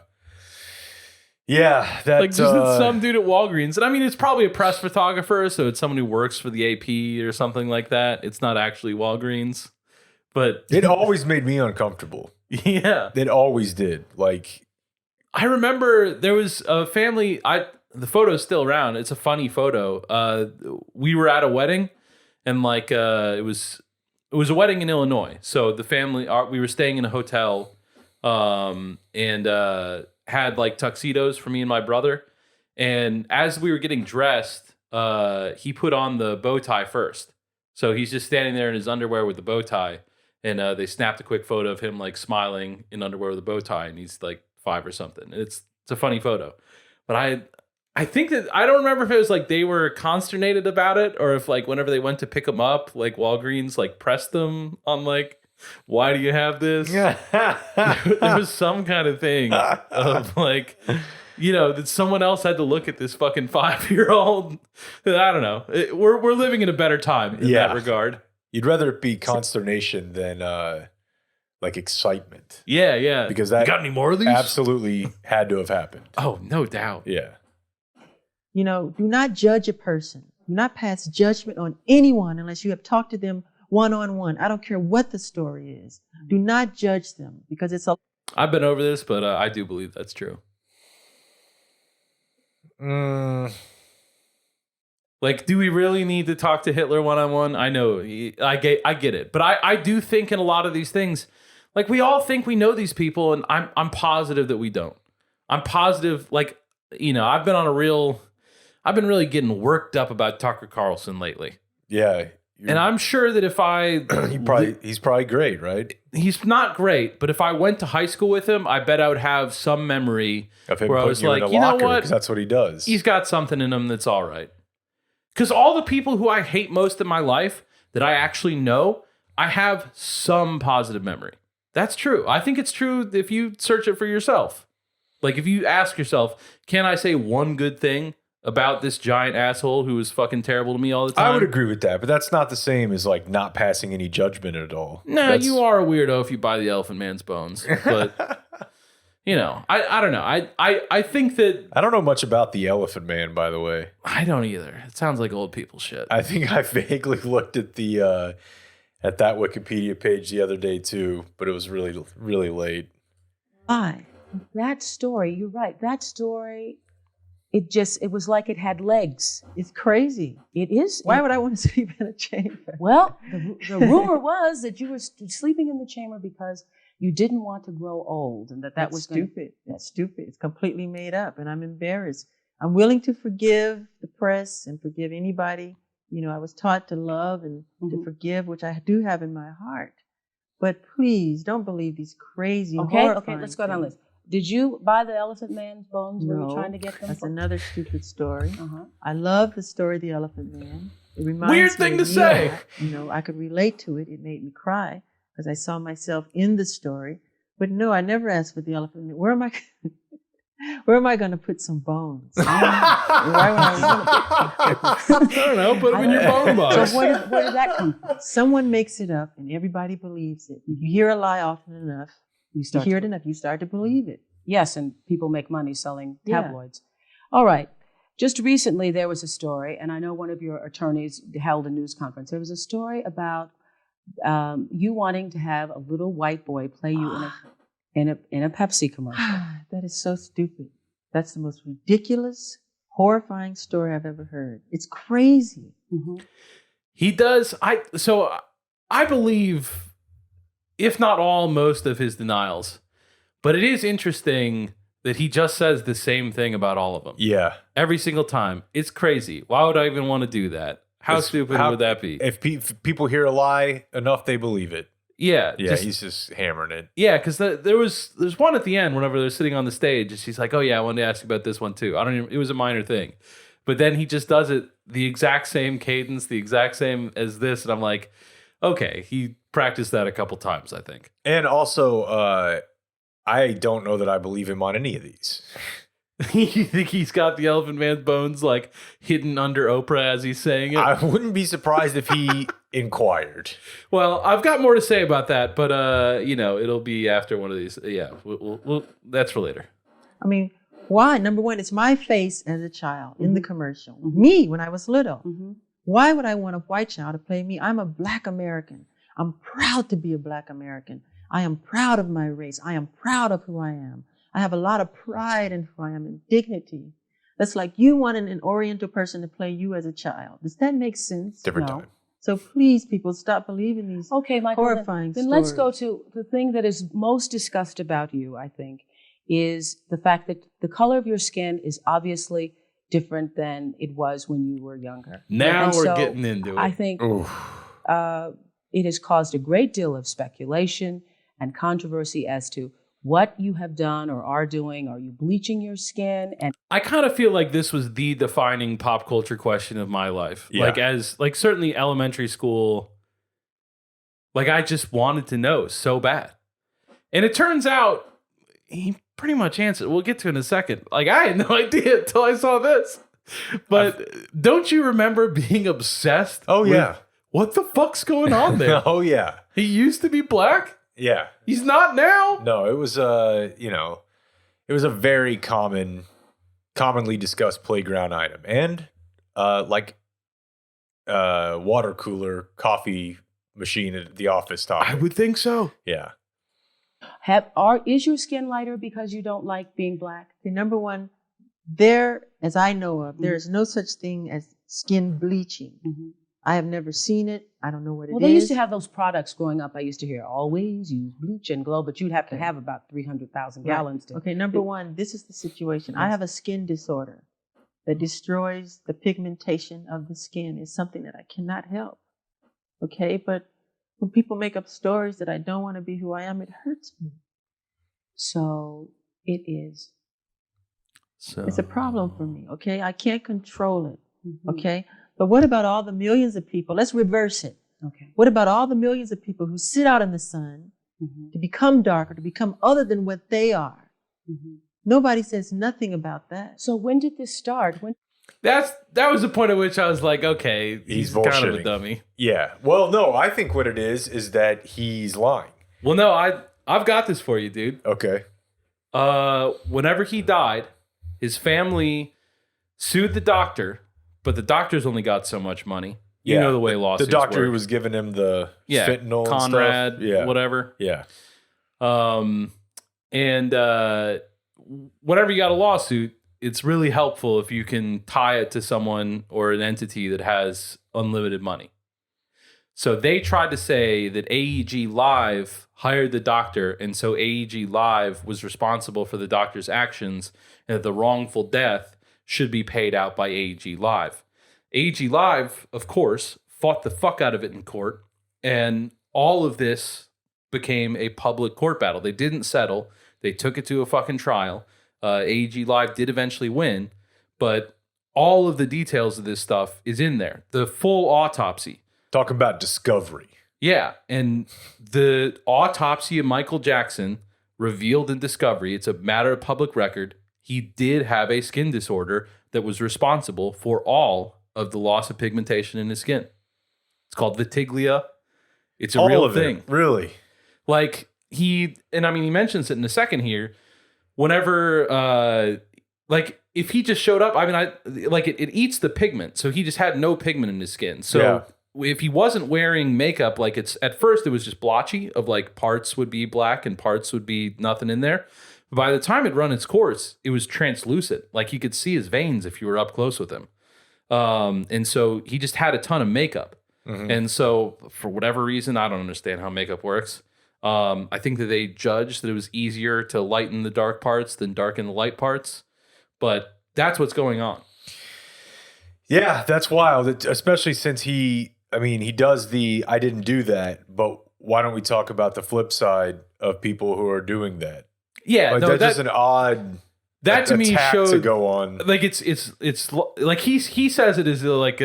Speaker 4: Yeah. That,
Speaker 3: like just some dude at Walgreens. And I mean, it's probably a press photographer. So it's someone who works for the AP or something like that. It's not actually Walgreens. But
Speaker 4: it always made me uncomfortable.
Speaker 3: Yeah.
Speaker 4: It always did. Like,
Speaker 3: I remember there was a family. The photo's still around. It's a funny photo. We were at a wedding and like it was a wedding in Illinois. So the family, we were staying in a hotel and had like tuxedos for me and my brother. And as we were getting dressed, he put on the bow tie first. So he's just standing there in his underwear with the bow tie. And they snapped a quick photo of him like smiling in underwear with a bow tie. And he's like 5 or something. It's a funny photo. But I think that I don't remember if it was like they were consternated about it or if like whenever they went to pick them up, like Walgreens like pressed them on like, why do you have this? There was some kind of thing of like, you know, that someone else had to look at this fucking 5-year-old. I don't know. We're living in a better time in that regard.
Speaker 4: You'd rather it be consternation than like excitement.
Speaker 3: Yeah.
Speaker 4: Because that
Speaker 3: you got any more of these?
Speaker 4: Absolutely had to have happened.
Speaker 3: Oh, no doubt.
Speaker 4: Yeah.
Speaker 19: You know, do not judge a person. Do not pass judgment on anyone unless you have talked to them one-on-one. I don't care what the story is. Do not judge them because it's a...
Speaker 3: I've been over this, but I do believe that's true. Like, do we really need to talk to Hitler one-on-one? I know, I get it. But I do think in a lot of these things, like we all think we know these people, and I'm positive that we don't. I'm positive, like, you know, I've been really getting worked up about Tucker Carlson lately.
Speaker 4: Yeah.
Speaker 3: And I'm sure that if
Speaker 4: he's probably great, right?
Speaker 3: He's not great, but if I went to high school with him, I bet I would have some memory
Speaker 4: of him
Speaker 3: where I was like, you know what?
Speaker 4: Because that's what he does.
Speaker 3: He's got something in him that's all right. Because all the people who I hate most in my life that I actually know, I have some positive memory. That's true. I think it's true if you search it for yourself. Like if you ask yourself, can I say one good thing about this giant asshole who is fucking terrible to me all the time?
Speaker 4: I would agree with that, but that's not the same as like not passing any judgment at all.
Speaker 3: No, you are a weirdo if you buy the Elephant Man's bones. But you know, I don't know. I think that
Speaker 4: I don't know much about the Elephant Man, by the way.
Speaker 3: I don't either. It sounds like old people shit.
Speaker 4: I think I vaguely looked at the at that Wikipedia page the other day too, but it was really, really late.
Speaker 16: Why? That story, you're right. That story, it was like it had legs.
Speaker 19: It's crazy.
Speaker 16: It is.
Speaker 19: Why would I want to sleep in a chamber?
Speaker 16: Well, the rumor was that you were sleeping in the chamber because you didn't want to grow old, and that was
Speaker 19: stupid. That's stupid. It's completely made up, and I'm embarrassed. I'm willing to forgive the press and forgive anybody. You know, I was taught to love and to forgive, which I do have in my heart. But please don't believe these crazy,
Speaker 16: Okay,
Speaker 19: horrifying
Speaker 16: let's go down the
Speaker 19: things.
Speaker 16: list. Did you buy the Elephant Man's bones? Were you
Speaker 19: No,
Speaker 16: trying to get them?
Speaker 19: that's another stupid story.
Speaker 16: Uh-huh.
Speaker 19: I love the story of the Elephant Man. It reminds
Speaker 3: Weird
Speaker 19: me
Speaker 3: thing
Speaker 19: of
Speaker 3: to
Speaker 19: me
Speaker 3: say.
Speaker 19: a lot. You know, I could relate to it. It made me cry because I saw myself in the story. But no, I never asked for the Elephant Man. Where am I? Where am I going to put some bones? Why would
Speaker 3: I don't know. Put them in your bone box.
Speaker 19: So where did that come from? Someone makes it up and everybody believes it. You hear a lie often enough. You hear it enough. You start to believe it.
Speaker 16: Yes, and people make money selling
Speaker 19: Yeah.
Speaker 16: tabloids. All right. Just recently, there was a story, and I know one of your attorneys held a news conference. There was a story about you wanting to have a little white boy play you in a Pepsi commercial.
Speaker 19: That is so stupid. That's the most ridiculous, horrifying story I've ever heard. It's crazy.
Speaker 16: Mm-hmm.
Speaker 3: He does. I believe, if not all, most of his denials. But it is interesting that he just says the same thing about all of them.
Speaker 4: Yeah.
Speaker 3: Every single time. It's crazy. Why would I even want to do that? How stupid would that be?
Speaker 4: If people hear a lie enough, they believe it.
Speaker 3: Yeah.
Speaker 4: He's just hammering it.
Speaker 3: Yeah, because there's one at the end whenever they're sitting on the stage, and she's like, "Oh yeah, I wanted to ask you about this one too." It was a minor thing, but then he just does it the exact same cadence, the exact same as this, and I'm like, okay, he practiced that a couple times, I think.
Speaker 4: And also, I don't know that I believe him on any of these.
Speaker 3: You think he's got the Elephant Man's bones like hidden under Oprah as he's saying it?
Speaker 4: I wouldn't be surprised if he inquired.
Speaker 3: Well, I've got more to say about that, but it'll be after one of these. Yeah, we'll that's for later.
Speaker 19: I mean, why? Number one, it's my face as a child in the commercial. Me when I was little. Why would I want a white child to play me? I'm a Black American. I'm proud to be a Black American. I am proud of my race. I am proud of who I am. I have a lot of pride in who I am and dignity. That's like you wanting an Oriental person to play you as a child. Does that make sense?
Speaker 4: Different
Speaker 19: No.
Speaker 4: time.
Speaker 19: So please, people, stop believing these
Speaker 16: Michael,
Speaker 19: horrifying
Speaker 16: then
Speaker 19: stories.
Speaker 16: let's go to the thing that is most discussed about you, I think, is the fact that the color of your skin is obviously different than it was when you were younger.
Speaker 3: Now
Speaker 16: And
Speaker 3: we're
Speaker 16: so
Speaker 3: getting into it.
Speaker 16: I think it has caused a great deal of speculation and controversy as to what you have done or are doing. Are you bleaching your skin? And
Speaker 3: I kind of feel like this was the defining pop culture question of my life.
Speaker 4: Yeah.
Speaker 3: Like certainly elementary school, like I just wanted to know so bad. And it turns out he pretty much answered. We'll get to it in a second. Like I had no idea until I saw this. But don't you remember being obsessed?
Speaker 4: Oh,
Speaker 3: with
Speaker 4: yeah.
Speaker 3: What the fuck's going on there?
Speaker 4: Oh, yeah.
Speaker 3: He used to be black?
Speaker 4: Yeah.
Speaker 3: He's not now?
Speaker 4: No, it was it was a very commonly discussed playground item. And water cooler, coffee machine at the office topic.
Speaker 3: I would think so.
Speaker 4: Yeah.
Speaker 16: Is your skin lighter because you don't like being black?
Speaker 19: Okay, number one, as I know of, there is no such thing as skin bleaching. I have never seen it. I don't know what it is.
Speaker 16: Well, they used to have those products growing up. I used to hear always use bleach and glow, but you'd have to have about 300,000 gallons. To,
Speaker 19: okay, number one, this is the situation. I have a skin disorder that destroys the pigmentation of the skin. It's something that I cannot help. Okay, but when people make up stories that I don't want to be who I am, it hurts me.
Speaker 16: So it is.
Speaker 19: It's a problem for me. Okay, I can't control it. Okay. But what about all the millions of people? Let's reverse it.
Speaker 16: Okay.
Speaker 19: What about all the millions of people who sit out in the sun to become darker, to become other than what they are? Nobody says nothing about that.
Speaker 16: So when did this start?
Speaker 3: That was the point at which I was like, okay, he's kind of a dummy.
Speaker 4: Yeah. Well, no, I think what it is that he's lying.
Speaker 3: Well, no, I've got this for you, dude.
Speaker 4: Okay.
Speaker 3: Whenever he died, his family sued the doctor, but the doctor's only got so much money. You know the way lawsuits
Speaker 4: The doctor
Speaker 3: work.
Speaker 4: who was giving him the fentanyl
Speaker 3: Conrad,
Speaker 4: and stuff.
Speaker 3: whatever.
Speaker 4: Yeah.
Speaker 3: Whenever you got a lawsuit, it's really helpful if you can tie it to someone or an entity that has unlimited money. So they tried to say that AEG Live hired the doctor, and so AEG Live was responsible for the doctor's actions, and that the wrongful death should be paid out by AEG Live. AEG Live, of course, fought the fuck out of it in court, and all of this became a public court battle. They didn't settle. They took it to a fucking trial. AEG Live did eventually win, but all of the details of this stuff is in there. The full autopsy.
Speaker 4: Talking about discovery.
Speaker 3: Yeah, and the autopsy of Michael Jackson revealed in Discovery, it's a matter of public record, he did have a skin disorder that was responsible for all of the loss of pigmentation in his skin. It's called vitiglea. It's a real thing.
Speaker 4: Really?
Speaker 3: Like he mentions it in a second here. Whenever, if he just showed up, it eats the pigment. So he just had no pigment in his skin. So if he wasn't wearing makeup, at first it was just blotchy of parts would be black and parts would be nothing in there. But by the time it run its course, it was translucent. Like you could see his veins if you were up close with him. And so he just had a ton of makeup. Mm-hmm. And so for whatever reason, I don't understand how makeup works. I think that they judged that it was easier to lighten the dark parts than darken the light parts. But that's what's going on.
Speaker 4: Yeah, that's wild. Especially since he does I didn't do that, but why don't we talk about the flip side of people who are doing that?
Speaker 3: Yeah,
Speaker 4: that's just an odd
Speaker 3: that to me showed
Speaker 4: to go on.
Speaker 3: It's like he says it as like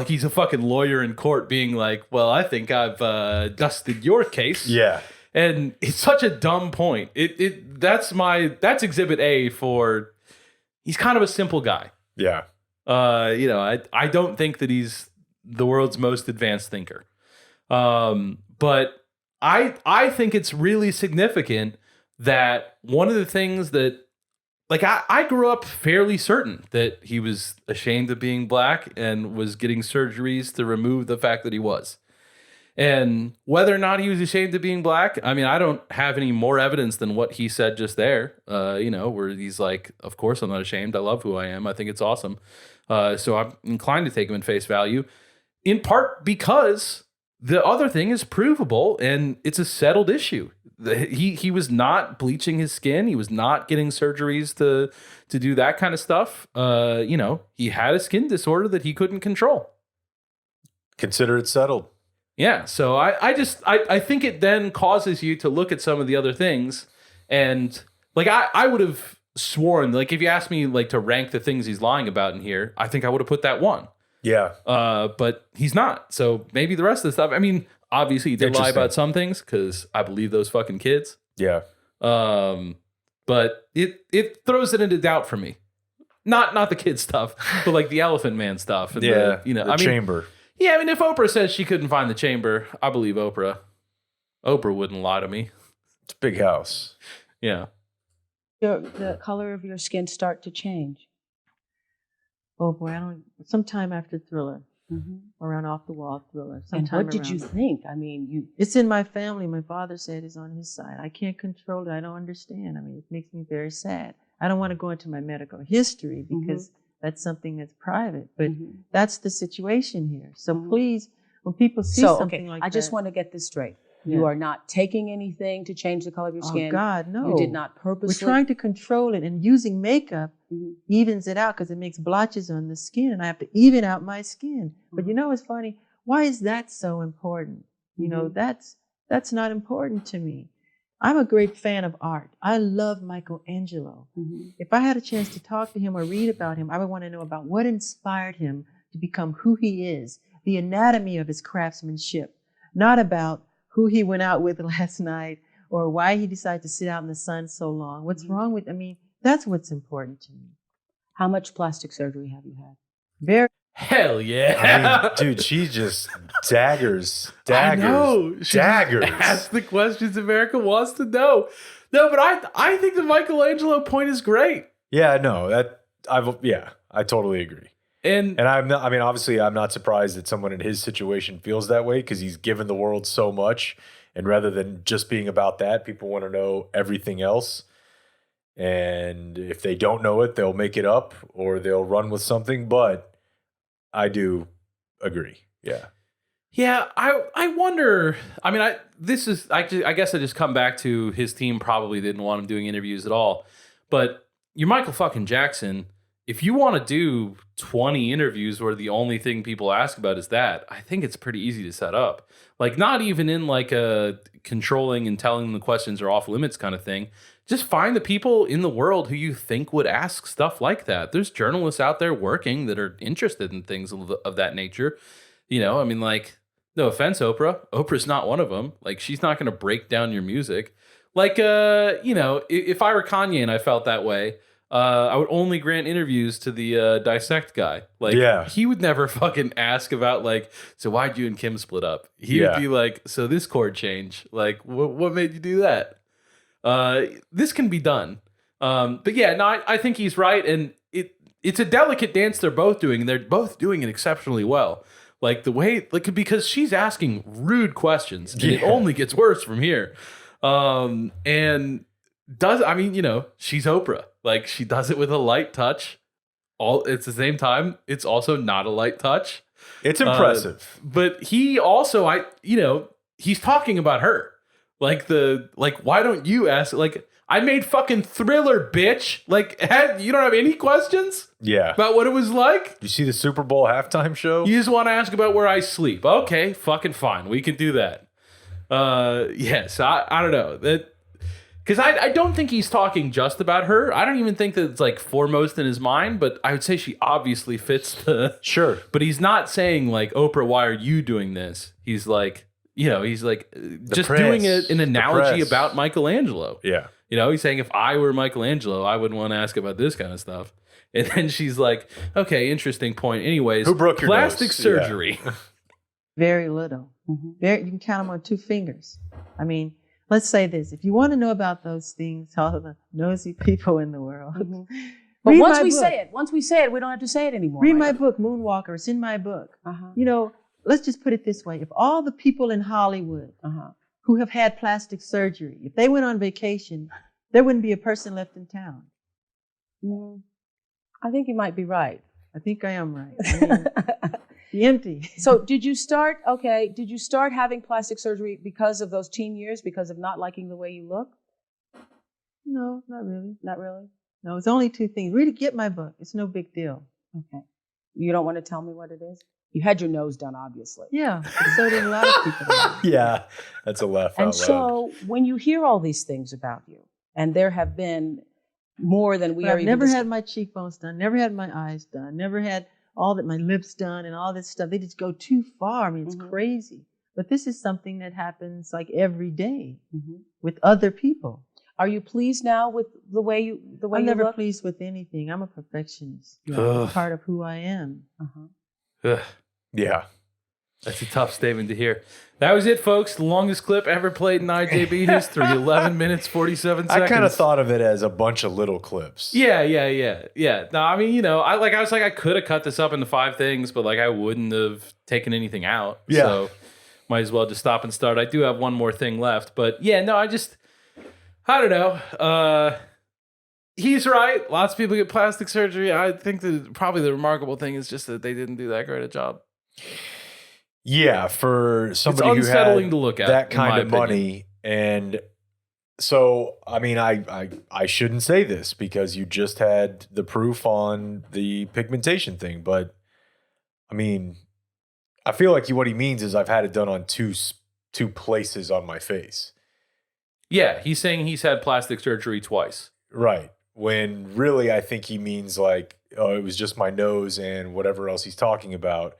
Speaker 3: he's a fucking lawyer in court being like, well, I think I've dusted your case. Yeah. And it's such a dumb point. That's exhibit A for he's kind of a simple guy.
Speaker 4: Yeah.
Speaker 3: I don't think that he's the world's most advanced thinker. But I think it's really significant that one of the things that I grew up fairly certain that he was ashamed of being black and was getting surgeries to remove the fact that he was. And whether or not he was ashamed of being black, I don't have any more evidence than what he said just there, where he's like, of course I'm not ashamed. I love who I am. I think it's awesome. So I'm inclined to take him at face value, in part because the other thing is provable and it's a settled issue. He was not bleaching his skin. He was not getting surgeries to do that kind of stuff. He had a skin disorder that he couldn't control.
Speaker 4: Consider it settled.
Speaker 3: Yeah. So I think it then causes you to look at some of the other things. And I would have sworn, if you asked me to rank the things he's lying about in here, I think I would have put that one.
Speaker 4: Yeah.
Speaker 3: But he's not. So maybe the rest of the stuff, obviously he did lie about some things because I believe those fucking kids.
Speaker 4: Yeah.
Speaker 3: But it throws it into doubt for me. Not the kid stuff, but the Elephant Man stuff. And
Speaker 4: the chamber.
Speaker 3: Yeah, if Oprah says she couldn't find the chamber, I believe Oprah. Oprah wouldn't lie to me.
Speaker 4: It's a big house.
Speaker 3: Yeah.
Speaker 16: The color of your skin start to change.
Speaker 19: Oh boy, sometime after Thriller. Around Off the Wall Thriller.
Speaker 16: And what did you think?
Speaker 19: It's in my family. My father said it's on his side. I can't control it. I don't understand. it makes me very sad. I don't want to go into my medical history because that's something that's private, but that's the situation here. So please, when people see something like that.
Speaker 16: I just want to get this straight. Yeah. You are not taking anything to change the color of your skin.
Speaker 19: Oh God, no.
Speaker 16: You did not purposely.
Speaker 19: We're trying to control it, and using makeup evens it out because it makes blotches on the skin, and I have to even out my skin. But what's funny? Why is that so important? That's not important to me. I'm a great fan of art. I love Michelangelo. If I had a chance to talk to him or read about him, I would want to know about what inspired him to become who he is, the anatomy of his craftsmanship, not about who he went out with last night or why he decided to sit out in the sun so long. What's wrong with, that's what's important to me.
Speaker 16: How much plastic surgery have you had?
Speaker 19: Very.
Speaker 3: Hell yeah.
Speaker 4: Dude, she just daggers.
Speaker 3: I know.
Speaker 4: Daggers.
Speaker 3: Ask the questions America wants to know. No, but I think the Michelangelo point is great.
Speaker 4: Yeah, no, I totally agree. And I'm not, obviously I'm not surprised that someone in his situation feels that way because he's given the world so much. And rather than just being about that, people want to know everything else. And if they don't know it, they'll make it up or they'll run with something. But I do agree. Yeah.
Speaker 3: Yeah. I wonder, I guess I just come back to his team probably didn't want him doing interviews at all. But you're Michael fucking Jackson. if you want to do 20 interviews where the only thing people ask about is that, I think it's pretty easy to set up. Like, not even in like a controlling and telling them the questions are off limits kind of thing. Just find the people in the world who you think would ask stuff like that. There's journalists out there working that are interested in things of that nature. You know, I mean, like, no offense, Oprah. Oprah's not one of them. Like, she's not going to break down your music. Like, you know, if I were Kanye and I felt that way, I would only grant interviews to the Dissect guy. Like, he would never fucking ask about, like, so why'd you and Kim split up? He would be like, so this chord change, like, what made you do that? This can be done. But yeah, no, I think he's right. And it's a delicate dance they're both doing, and they're both doing it exceptionally well. Like, the way, like, because she's asking rude questions, and it only gets worse from here. And I mean, you know, she's Oprah. Like, she does it with a light touch. It's the same time, it's also not a light touch.
Speaker 4: It's impressive.
Speaker 3: But he also, you know, he's talking about her. Like, why don't you ask? Like, I made fucking Thriller, bitch. Like, you don't have any questions?
Speaker 4: Yeah.
Speaker 3: About what it was like?
Speaker 4: You see the Super Bowl halftime show?
Speaker 3: You just want to ask about where I sleep. Okay, fucking fine. We can do that. Yes, I don't know. Because I don't think he's talking just about her. I don't even think that it's like foremost in his mind, but I would say she obviously fits the...
Speaker 4: Sure.
Speaker 3: But he's not saying like, Oprah, why are you doing this? He's like, you know, he's like just doing an analogy about Michelangelo.
Speaker 4: Yeah.
Speaker 3: You know, he's saying if I were Michelangelo, I wouldn't want to ask about this kind of stuff. And then she's like, okay, interesting point. Anyways,
Speaker 4: who broke your
Speaker 3: plastic
Speaker 4: nose?
Speaker 3: surgery.
Speaker 4: Yeah.
Speaker 19: Very little. You can count them on 2 fingers. I mean, let's say this. If you want to know about those things, all the nosy people in the world.
Speaker 16: But once we say it, we don't have to say it anymore.
Speaker 19: Read my book, Moonwalker. It's in my book. You know, let's just put it this way. If all the people in Hollywood who have had plastic surgery, if they went on vacation, there wouldn't be a person left in town.
Speaker 16: I think you might be right.
Speaker 19: I think I am right. I mean, be empty.
Speaker 16: So did you start having plastic surgery because of those teen years, because of not liking the way you look?
Speaker 19: No, not really.
Speaker 16: Not really?
Speaker 19: No, it's only 2 things. Really get my book. It's no big deal.
Speaker 16: Okay. You don't want to tell me what it is? You had your nose done, obviously.
Speaker 19: Yeah, so did a lot of people.
Speaker 4: Yeah, that's a laugh out loud.
Speaker 16: And so when you hear all these things about you, and there have been more than we are
Speaker 19: I've never had my cheekbones done, never had my eyes done, never had my lips done and all this stuff. They just go too far. I mean, it's crazy. But this is something that happens like every day with other people.
Speaker 16: Are you pleased now with the way you look?
Speaker 19: I'm never pleased with anything. I'm a perfectionist. It's part of who I am.
Speaker 4: Yeah.
Speaker 3: That's a tough statement to hear. That was it, folks. The longest clip ever played in IJB history. 11 minutes, 47 seconds.
Speaker 4: I kind of thought of it as a bunch of little clips.
Speaker 3: Yeah. No, I mean, you know, I was like, I could have cut this up into 5 things, but like I wouldn't have taken anything out.
Speaker 4: Yeah.
Speaker 3: So might as well just stop and start. I do have one more thing left, but yeah, no, I don't know. He's right. Lots of people get plastic surgery. I think that probably the remarkable thing is just that they didn't do that great a job.
Speaker 4: Yeah, for somebody who had
Speaker 3: to look at,
Speaker 4: that kind of money. And so, I mean, I shouldn't say this because you just had the proof on the pigmentation thing. But, I mean, I feel like what he means is I've had it done on two places on my face.
Speaker 3: Yeah, he's saying he's had plastic surgery twice.
Speaker 4: Right. When really I think he means like, oh, it was just my nose and whatever else he's talking about.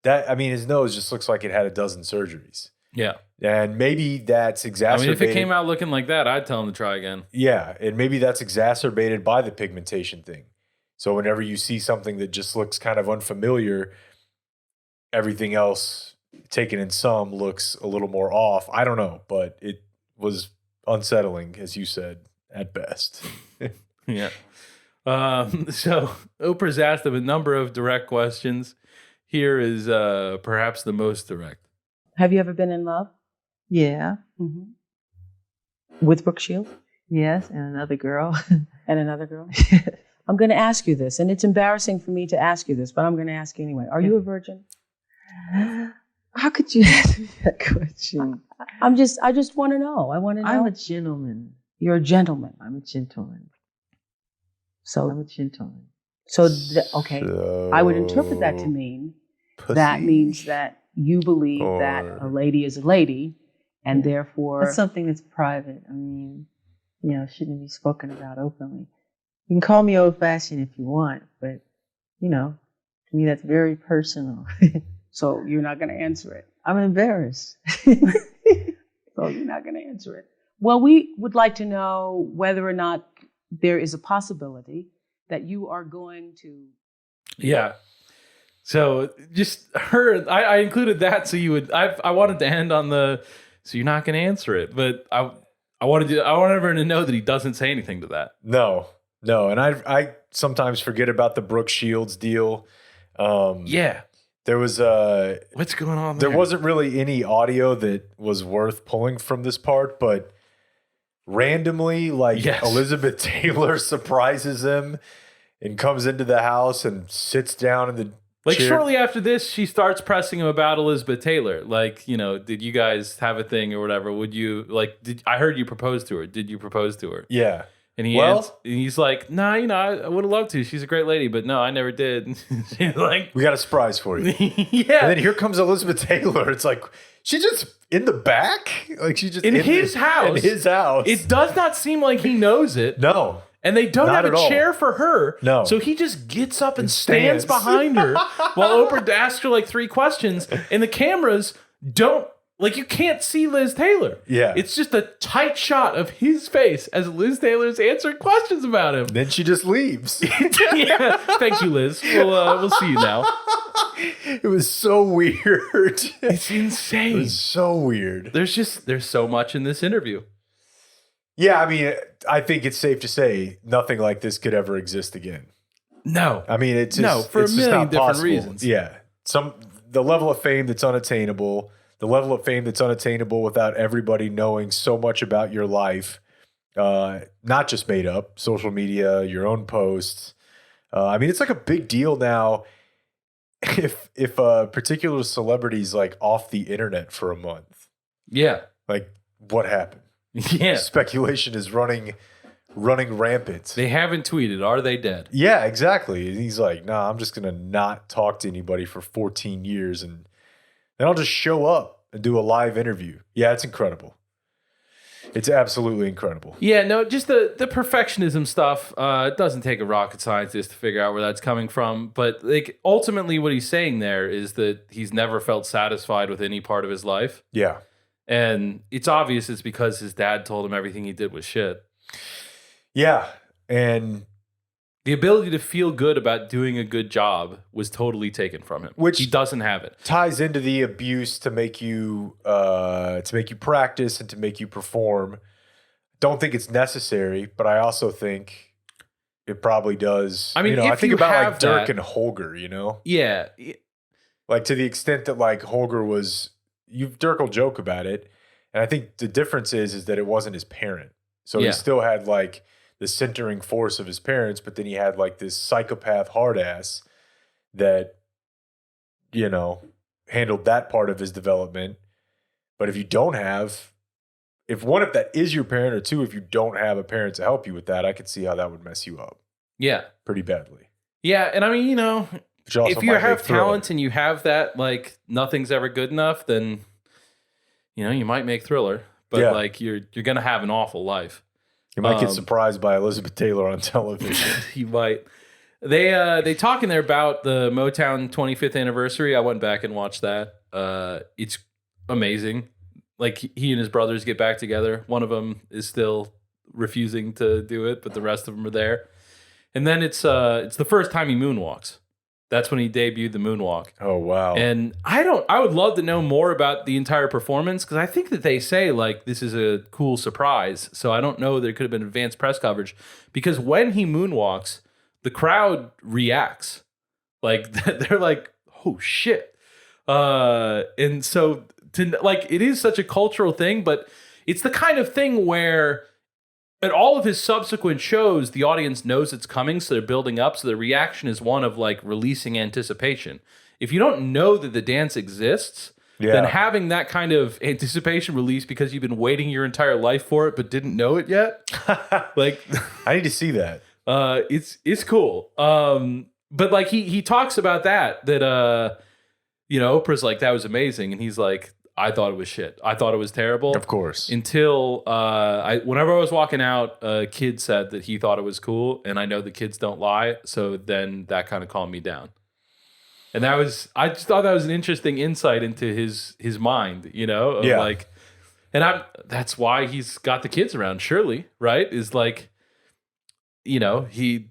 Speaker 4: That, I mean, his nose just looks like it had a dozen surgeries.
Speaker 3: Yeah.
Speaker 4: And maybe that's exacerbated.
Speaker 3: I mean, if it came out looking like that, I'd tell him to try again.
Speaker 4: Yeah. And maybe that's exacerbated by the pigmentation thing. So whenever you see something that just looks kind of unfamiliar, everything else taken in sum looks a little more off. I don't know, but it was unsettling, as you said, at best.
Speaker 3: Yeah. So Oprah's asked him a number of direct questions. Here is perhaps the most direct.
Speaker 16: Have you ever been in love?
Speaker 19: Yeah.
Speaker 16: With Brooke Shields?
Speaker 19: Yes, and another girl.
Speaker 16: And another girl? I'm going to ask you this, and it's embarrassing for me to ask you this, but I'm going to ask you anyway. Are you a virgin?
Speaker 19: How could you ask me that question?
Speaker 16: I just want to know. I want to know.
Speaker 19: I'm a gentleman.
Speaker 16: You're a gentleman.
Speaker 19: I'm a gentleman.
Speaker 16: So
Speaker 19: I'm a gentleman.
Speaker 16: So, I would interpret that to mean that means that you believe that a lady is a lady, and therefore
Speaker 19: That's something that's private. I mean, shouldn't be spoken about openly. You can call me old-fashioned if you want, but, to me that's very personal.
Speaker 16: So you're not going to answer it.
Speaker 19: I'm embarrassed.
Speaker 16: So you're not going to answer it. Well, we would like to know whether or not there is a possibility that you are going to.
Speaker 3: Yeah. So just her, I included that so you would. I wanted to end on the. So you're not going to answer it, but I wanted everyone to know that he doesn't say anything to that.
Speaker 4: No, and I sometimes forget about the Brooke Shields deal.
Speaker 3: Yeah.
Speaker 4: There was
Speaker 3: what's going on there?
Speaker 4: There wasn't really any audio that was worth pulling from this part, but randomly, Elizabeth Taylor surprises him and comes into the house and sits down in the chair.
Speaker 3: Shortly after this, she starts pressing him about Elizabeth Taylor. Did you guys have a thing or whatever? Would you I heard you propose to her. Did you propose to her?
Speaker 4: Yeah.
Speaker 3: And he's like, nah, I would have loved to. She's a great lady, but no, I never did. She's like,
Speaker 4: we got a surprise for you.
Speaker 3: Yeah.
Speaker 4: And then here comes Elizabeth Taylor. It's like, she's just in the back. She just
Speaker 3: in his house.
Speaker 4: In his house.
Speaker 3: It does not seem like he knows it.
Speaker 4: No.
Speaker 3: And they don't have a chair for her.
Speaker 4: No.
Speaker 3: So he just gets up and stands behind her while Oprah asks her 3 questions. And the cameras don't, you can't see Liz Taylor.
Speaker 4: Yeah.
Speaker 3: It's just a tight shot of his face as Liz Taylor's answering questions about him.
Speaker 4: Then she just leaves.
Speaker 3: Yeah. Thank you, Liz. We'll see you now.
Speaker 4: It was so weird.
Speaker 3: It's insane.
Speaker 4: It was so weird.
Speaker 3: There's so much in this interview.
Speaker 4: Yeah, I mean, I think it's safe to say nothing like this could ever exist again.
Speaker 3: No.
Speaker 4: I mean, it's just,
Speaker 3: no, for
Speaker 4: it's
Speaker 3: a
Speaker 4: just
Speaker 3: million
Speaker 4: not
Speaker 3: different
Speaker 4: possible.
Speaker 3: reasons.
Speaker 4: Yeah. The level of fame that's unattainable, without everybody knowing so much about your life, not just made up, social media, your own posts. I mean, it's like a big deal now if a particular celebrity's off the internet for a month.
Speaker 3: Yeah.
Speaker 4: What happened?
Speaker 3: Yeah.
Speaker 4: Speculation is running rampant.
Speaker 3: They haven't tweeted. Are they dead?
Speaker 4: Yeah, exactly. And he's like, nah, I'm just going to not talk to anybody for 14 years and then I'll just show up and do a live interview. Yeah, it's incredible. It's absolutely incredible.
Speaker 3: Yeah, no, just the perfectionism stuff. It doesn't take a rocket scientist to figure out where that's coming from. But ultimately what he's saying there is that he's never felt satisfied with any part of his life.
Speaker 4: Yeah.
Speaker 3: And it's obvious it's because his dad told him everything he did was shit.
Speaker 4: Yeah. And
Speaker 3: the ability to feel good about doing a good job was totally taken from him. Which he doesn't have it.
Speaker 4: Ties into the abuse to make you practice and to make you perform. Don't think it's necessary, but I also think it probably does.
Speaker 3: I mean,
Speaker 4: I think about Dirk and Holger,
Speaker 3: Yeah.
Speaker 4: To the extent that Holger was, Dirk will joke about it. And I think the difference is that it wasn't his parent. So he still had the centering force of his parents, but then he had this psychopath hard ass that, handled that part of his development. But if that is your parent, or 2, if you don't have a parent to help you with that, I could see how that would mess you up.
Speaker 3: Yeah.
Speaker 4: Pretty badly.
Speaker 3: Yeah. And I mean, if you have talent and you have that, nothing's ever good enough, then, you might make Thriller, but you're going to have an awful life.
Speaker 4: You might get surprised by Elizabeth Taylor on television.
Speaker 3: You might. They talk in there about the Motown 25th anniversary. I went back and watched that. It's amazing. He and his brothers get back together. One of them is still refusing to do it, but the rest of them are there. And then it's the first time he moonwalks. That's when he debuted the moonwalk.
Speaker 4: Oh, wow.
Speaker 3: And I would love to know more about the entire performance, because I think that they say this is a cool surprise. So I don't know, there could have been advanced press coverage, because when he moonwalks, the crowd reacts. They're like, oh shit. And so it is such a cultural thing, but it's the kind of thing where at all of his subsequent shows, the audience knows it's coming, so they're building up. So the reaction is one of releasing anticipation. If you don't know that the dance exists, then having that kind of anticipation release because you've been waiting your entire life for it but didn't know it yet,
Speaker 4: I need to see that.
Speaker 3: It's cool. But like he talks about that Oprah's like, that was amazing, and he's like, I thought it was shit. I thought it was terrible.
Speaker 4: Of course.
Speaker 3: Until whenever I was walking out, a kid said that he thought it was cool, and I know the kids don't lie, so then that kind of calmed me down. And I just thought that was an interesting insight into his mind, like, and that's why he's got the kids around, surely, right? Is like, the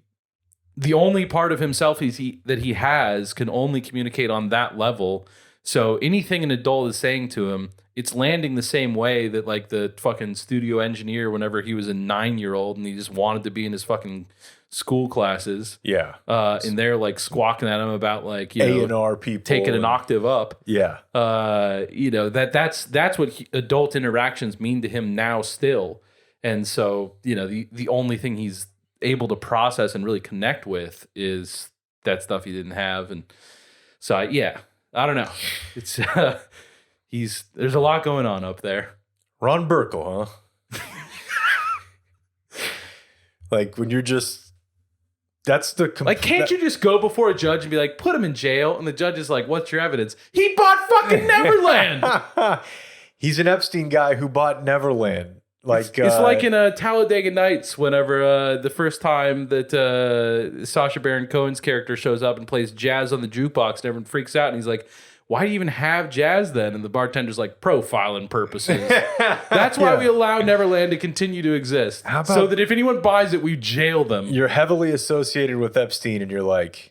Speaker 3: only part of himself that he has can only communicate on that level. So anything an adult is saying to him, it's landing the same way that like the fucking studio engineer, whenever he was a 9-year-old and he just wanted to be in his fucking school classes.
Speaker 4: Yeah.
Speaker 3: And they're like squawking at him about like,
Speaker 4: A&R people
Speaker 3: taking an octave up.
Speaker 4: Yeah.
Speaker 3: That's what adult interactions mean to him now still. And so, the only thing he's able to process and really connect with is that stuff he didn't have. And so, I don't know. It's there's a lot going on up there.
Speaker 4: Ron Burkle, huh? Like when you're just, that's the
Speaker 3: can't you just go before a judge and be like, put him in jail? And the judge is like, what's your evidence? He bought fucking Neverland.
Speaker 4: He's an Epstein guy who bought Neverland. Like
Speaker 3: it's like in Talladega Nights, whenever the first time that Sacha Baron Cohen's character shows up and plays jazz on the jukebox, and everyone freaks out, and he's like, why do you even have jazz then? And the bartender's like, profiling purposes. That's why we allow Neverland to continue to exist. So that if anyone buys it, we jail them.
Speaker 4: You're heavily associated with Epstein, and you're like,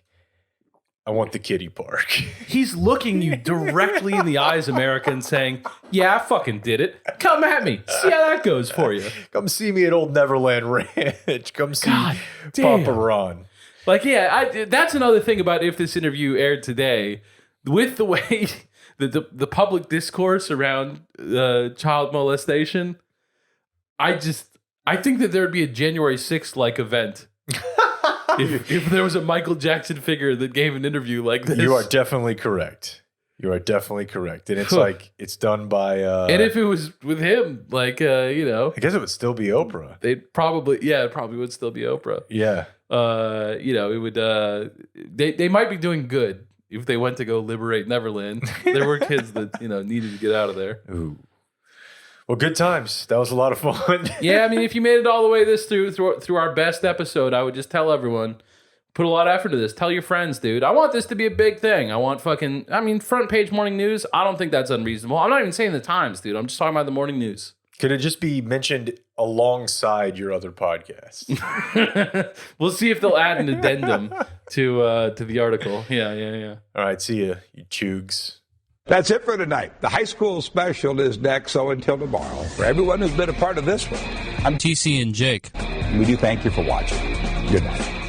Speaker 4: I want the kiddie park.
Speaker 3: He's looking you directly in the eyes, America, and saying, yeah, I fucking did it. Come at me. See how that goes for you.
Speaker 4: Come see me at Old Neverland Ranch. Come see Papa Ron.
Speaker 3: Like, that's another thing about if this interview aired today, with the way the public discourse around child molestation, I think that there would be a January 6th like event. If there was a Michael Jackson figure that gave an interview like this.
Speaker 4: You are definitely correct. And it's like, it's done by...
Speaker 3: and if it was with him, like, I
Speaker 4: guess it would still be Oprah.
Speaker 3: It probably would still be Oprah.
Speaker 4: Yeah.
Speaker 3: It would... They might be doing good if they went to go liberate Neverland. There were kids that, needed to get out of there.
Speaker 4: Ooh. Well, good times. That was a lot of fun.
Speaker 3: Yeah, I mean, if you made it all the way through our best episode, I would just tell everyone, put a lot of effort to this. Tell your friends, dude. I want this to be a big thing. I want front page morning news. I don't think that's unreasonable. I'm not even saying the Times, dude. I'm just talking about the morning news.
Speaker 4: Could it just be mentioned alongside your other podcast?
Speaker 3: We'll see if they'll add an addendum to the article. Yeah.
Speaker 4: All right, see ya, you choogs.
Speaker 20: That's it for tonight. The high school special is next, so until tomorrow, for everyone who's been a part of this one, I'm TC and Jake. We do thank you for watching. Good night.